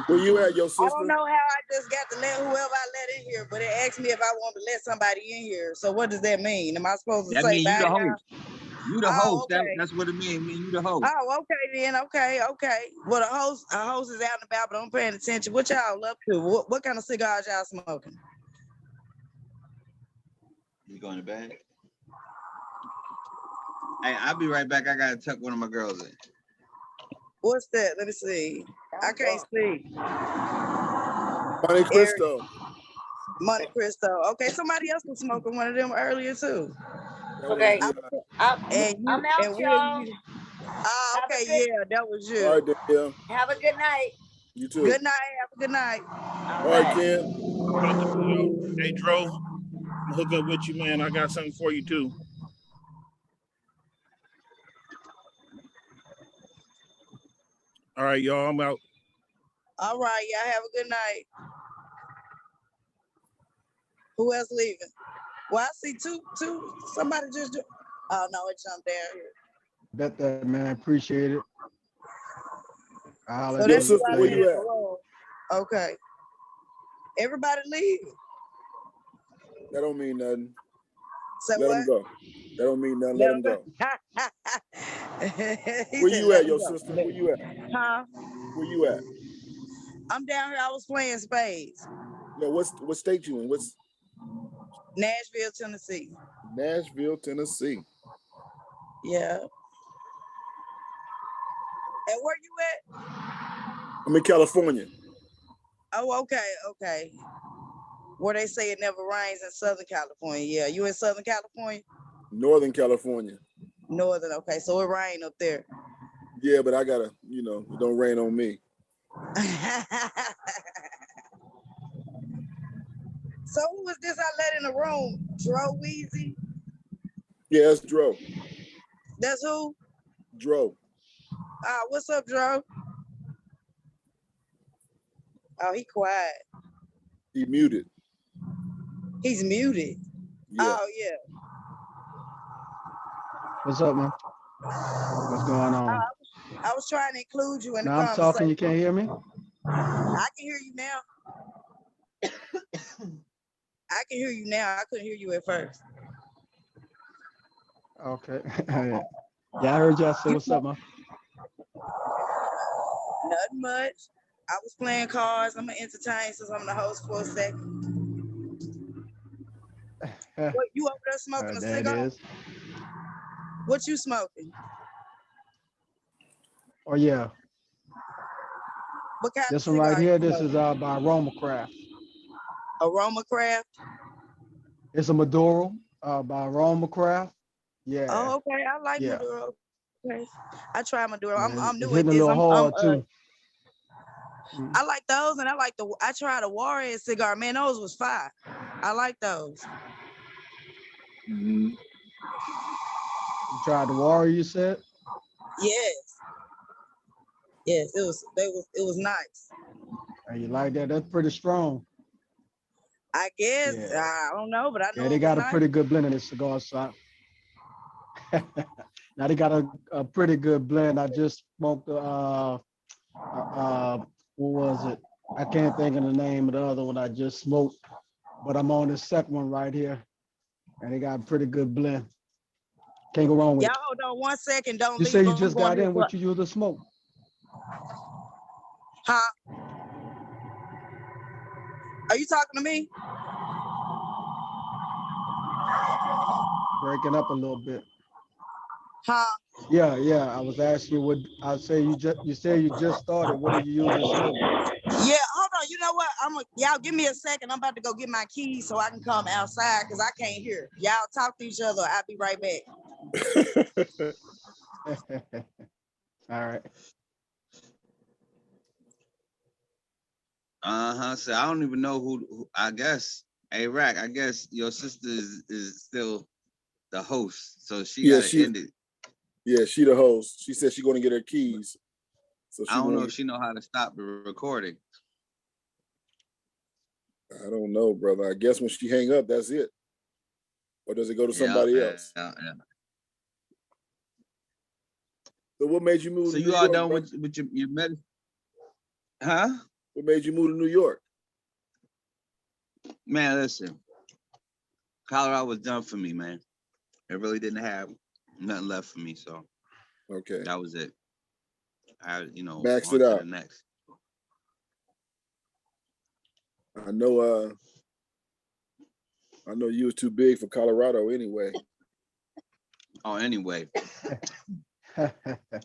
Where you at, your sister? I don't know how I just got to let whoever I let in here, but it asked me if I want to let somebody in here. So what does that mean? Am I supposed to That say means you bye the now? host. You the host. That's what it means. You the host. Oh, okay then. Okay. Well, a host is out and about, but I'm paying attention. What y'all up to? What kind of cigars y'all smoking? You going to bed? Hey, I'll be right back. I gotta tuck one of my girls in. What's that? Let me see. I can't see. Monte Cristo. Monte Cristo. Okay, somebody else was smoking one of them earlier too. Okay. I'm out, y'all. Okay, yeah, that was you. All right, Danielle. Have a good night. You too. Good night. Have a good night. All right, Ken. Hey, Dro, I'm hook up with you, man. I got something for you too. All right, y'all. I'm out. All right, y'all have a good night. Who else leaving? Well, I see two. Somebody just. Oh no, it jumped down here. Bet that, man. Appreciate it. So that's why where you at? Okay. Everybody leave. That don't mean nothing. Say Let what? them go. That don't mean nothing. Let them go. Where you at, your sister? Where you at? Huh? Where you at? I'm down here. I was playing spades. No, what state you in? What's Nashville, Tennessee. Nashville, Tennessee. Yeah. And where you at? I'm in California. Oh, okay. Where they say it never rains in Southern California. Yeah, you in Southern California? Northern California. Northern, okay. So it rain up there. Yeah, but I gotta, it don't rain on me. So who was this I let in the room? Dro Weezy? Yeah, it's Dro. That's who? Dro. What's up, Dro? Oh, he quiet. He muted. He's muted. Yeah. Oh, yeah. What's up, man? What's going on? I was trying to include you in the Now I'm conversation. talking, you can't hear me? I can hear you now. I can hear you now. I couldn't hear you at first. Okay. Yeah, I heard y'all say what's up, man. Nothing much. I was playing cards. I'm gonna entertain since I'm the host for a second. What, you over there smoking a There it cigar? is. What you smoking? Oh yeah. What kind This of one right cigar here, you this is smoking? by Aroma Craft. Aroma Craft? It's a Maduro by Aroma Craft. Yeah. Oh, okay. I like Yeah. Maduro. Okay. I try Maduro. Yeah, I'm it's new at hitting a this. little hard too. I like those, and I tried a Warhead cigar. Man, those was fire. I like those. Mm-hmm. You tried the Warrior, you said? Yes. Yes, it was nice. And you like that? That's pretty strong. I guess. Yeah. I don't know, but I know Yeah, they it was got a nice. pretty good blend in this cigar. So now they got a pretty good blend. I just smoked what was it? I can't think of the name of the other one I just smoked, but I'm on the second one right here, and they got a pretty good blend. Can't go wrong with Y'all it. hold on 1 second. Don't You leave. say you I'm just going got to in what you usually smoke. Huh? Are you talking to me? Breaking up a little bit. Huh? Yeah, yeah. I was asking you what I say. You say you just started. What do you usually smoke? Yeah, hold on. You know what? Y'all give me a second. I'm about to go get my keys so I can come outside because I can't hear. Y'all talk to each other. I'll be right back. All right. So I don't even know who I guess. Hey, Rack, I guess your sister is still the host, so she Yeah, gotta end it. Yeah, she the host. She said she's gonna get her keys. So I don't know if she know how to stop the recording. I don't know, brother. I guess when she hang up, that's it. Or does it go to somebody else? Yeah. So what made you move So to you New all York? done with your medicine? Huh? What made you move to New York? Man, listen. Colorado was done for me, man. It really didn't have nothing left for me, so okay, that was it. I, maxed on it to out. the next. I know you was too big for Colorado anyway. Oh, anyway.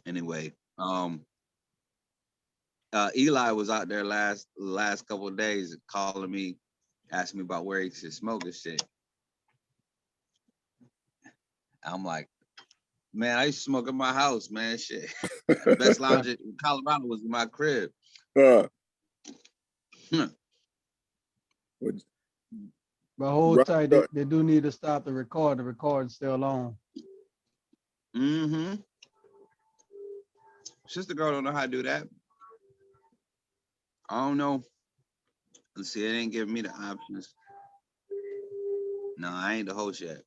Anyway, Eli was out there last couple of days calling me, asking me about where he should smoke and shit. I'm like, man, I used to smoke in my house, man. Shit. The best lounge in Colorado was in my crib. But hold tight, they do need to stop the record. The record's still on. Mm-hmm. Sister girl don't know how to do that. I don't know. Let's see, it ain't giving me the options. No, I ain't the host yet.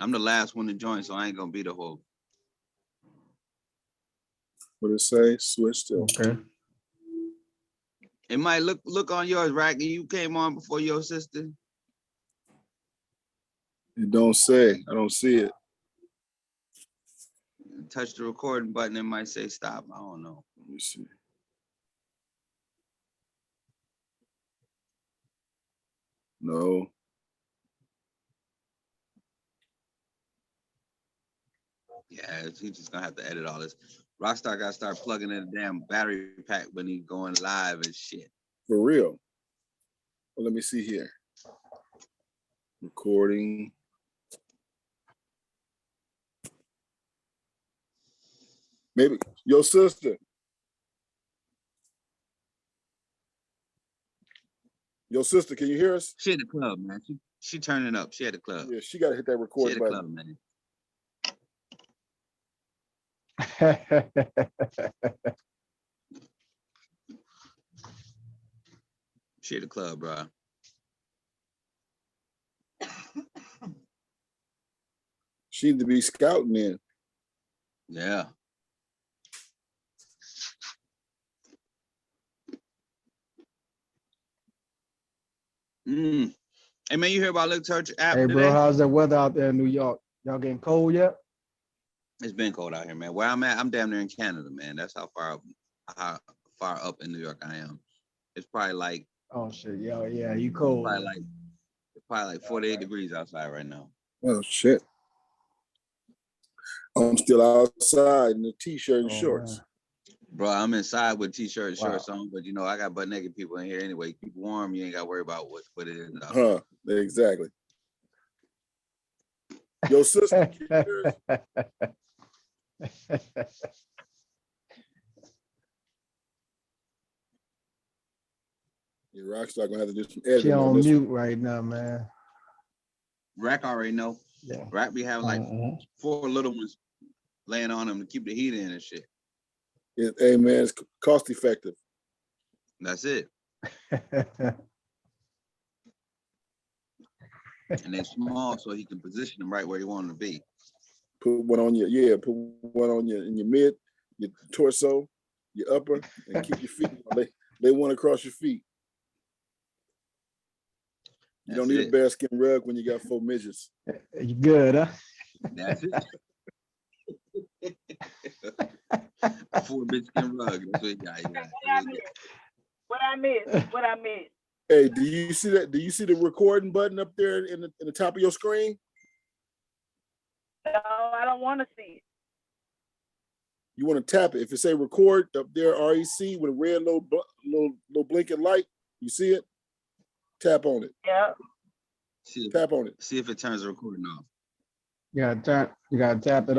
I'm the last one to join, so I ain't gonna be the host. What it say? Switch to. Okay. It might look on yours, Racky. You came on before your sister. It don't say. I don't see it. Touch the recording button, it might say stop. I don't know. Let me see. No. Yeah, he's just gonna have to edit all this. Rockstar gotta start plugging in a damn battery pack when he's going live and shit. For real. Well, let me see here. Recording. Maybe your sister. Your sister, can you hear us? She at the club, man. She turning up. She at the club. Yeah, she got to hit that She record at the button. club, man. She at the club, bro. She need to be scouting then. Yeah. Hey man, you hear about Little Church app Hey, bro, today? how's the weather out there in New York? Y'all getting cold yet? It's been cold out here, man. Where I'm at, I'm damn near in Canada, man. That's how far up in New York I am. It's probably like Oh shit, yeah, you cold. it's probably like 48 degrees outside right now. Oh shit. I'm still outside in a t-shirt and shorts. Man. Bro, I'm inside with t-shirt and Wow. shorts on, but you know I got butt naked people in here anyway. Keep it warm. You ain't got to worry about what it is. Huh? Exactly. Your sister. Your Rockstar gonna have to do some editing She on on this mute one. right now, man. Rack already know. Yeah. Rack be having like 4 little ones laying on them to keep the heat in and shit. Hey man, it's cost effective. That's it. And they're small, so he can position them right where he want them to be. Put one on your in your mid, your torso, your upper, and keep your feet. Lay one across your feet. You don't need a bearskin rug when you got 4 midgets. You good, huh? That's it. 4 bearskin rug. That's what you got. What I missed? Hey, do you see that? Do you see the recording button up there in the top of your screen? No, I don't want to see it. You want to tap it. If it say record up there, REC with a red little blinking light, you see it? Tap on it. Yeah. Tap on it. See if it turns the recording off. You gotta tap it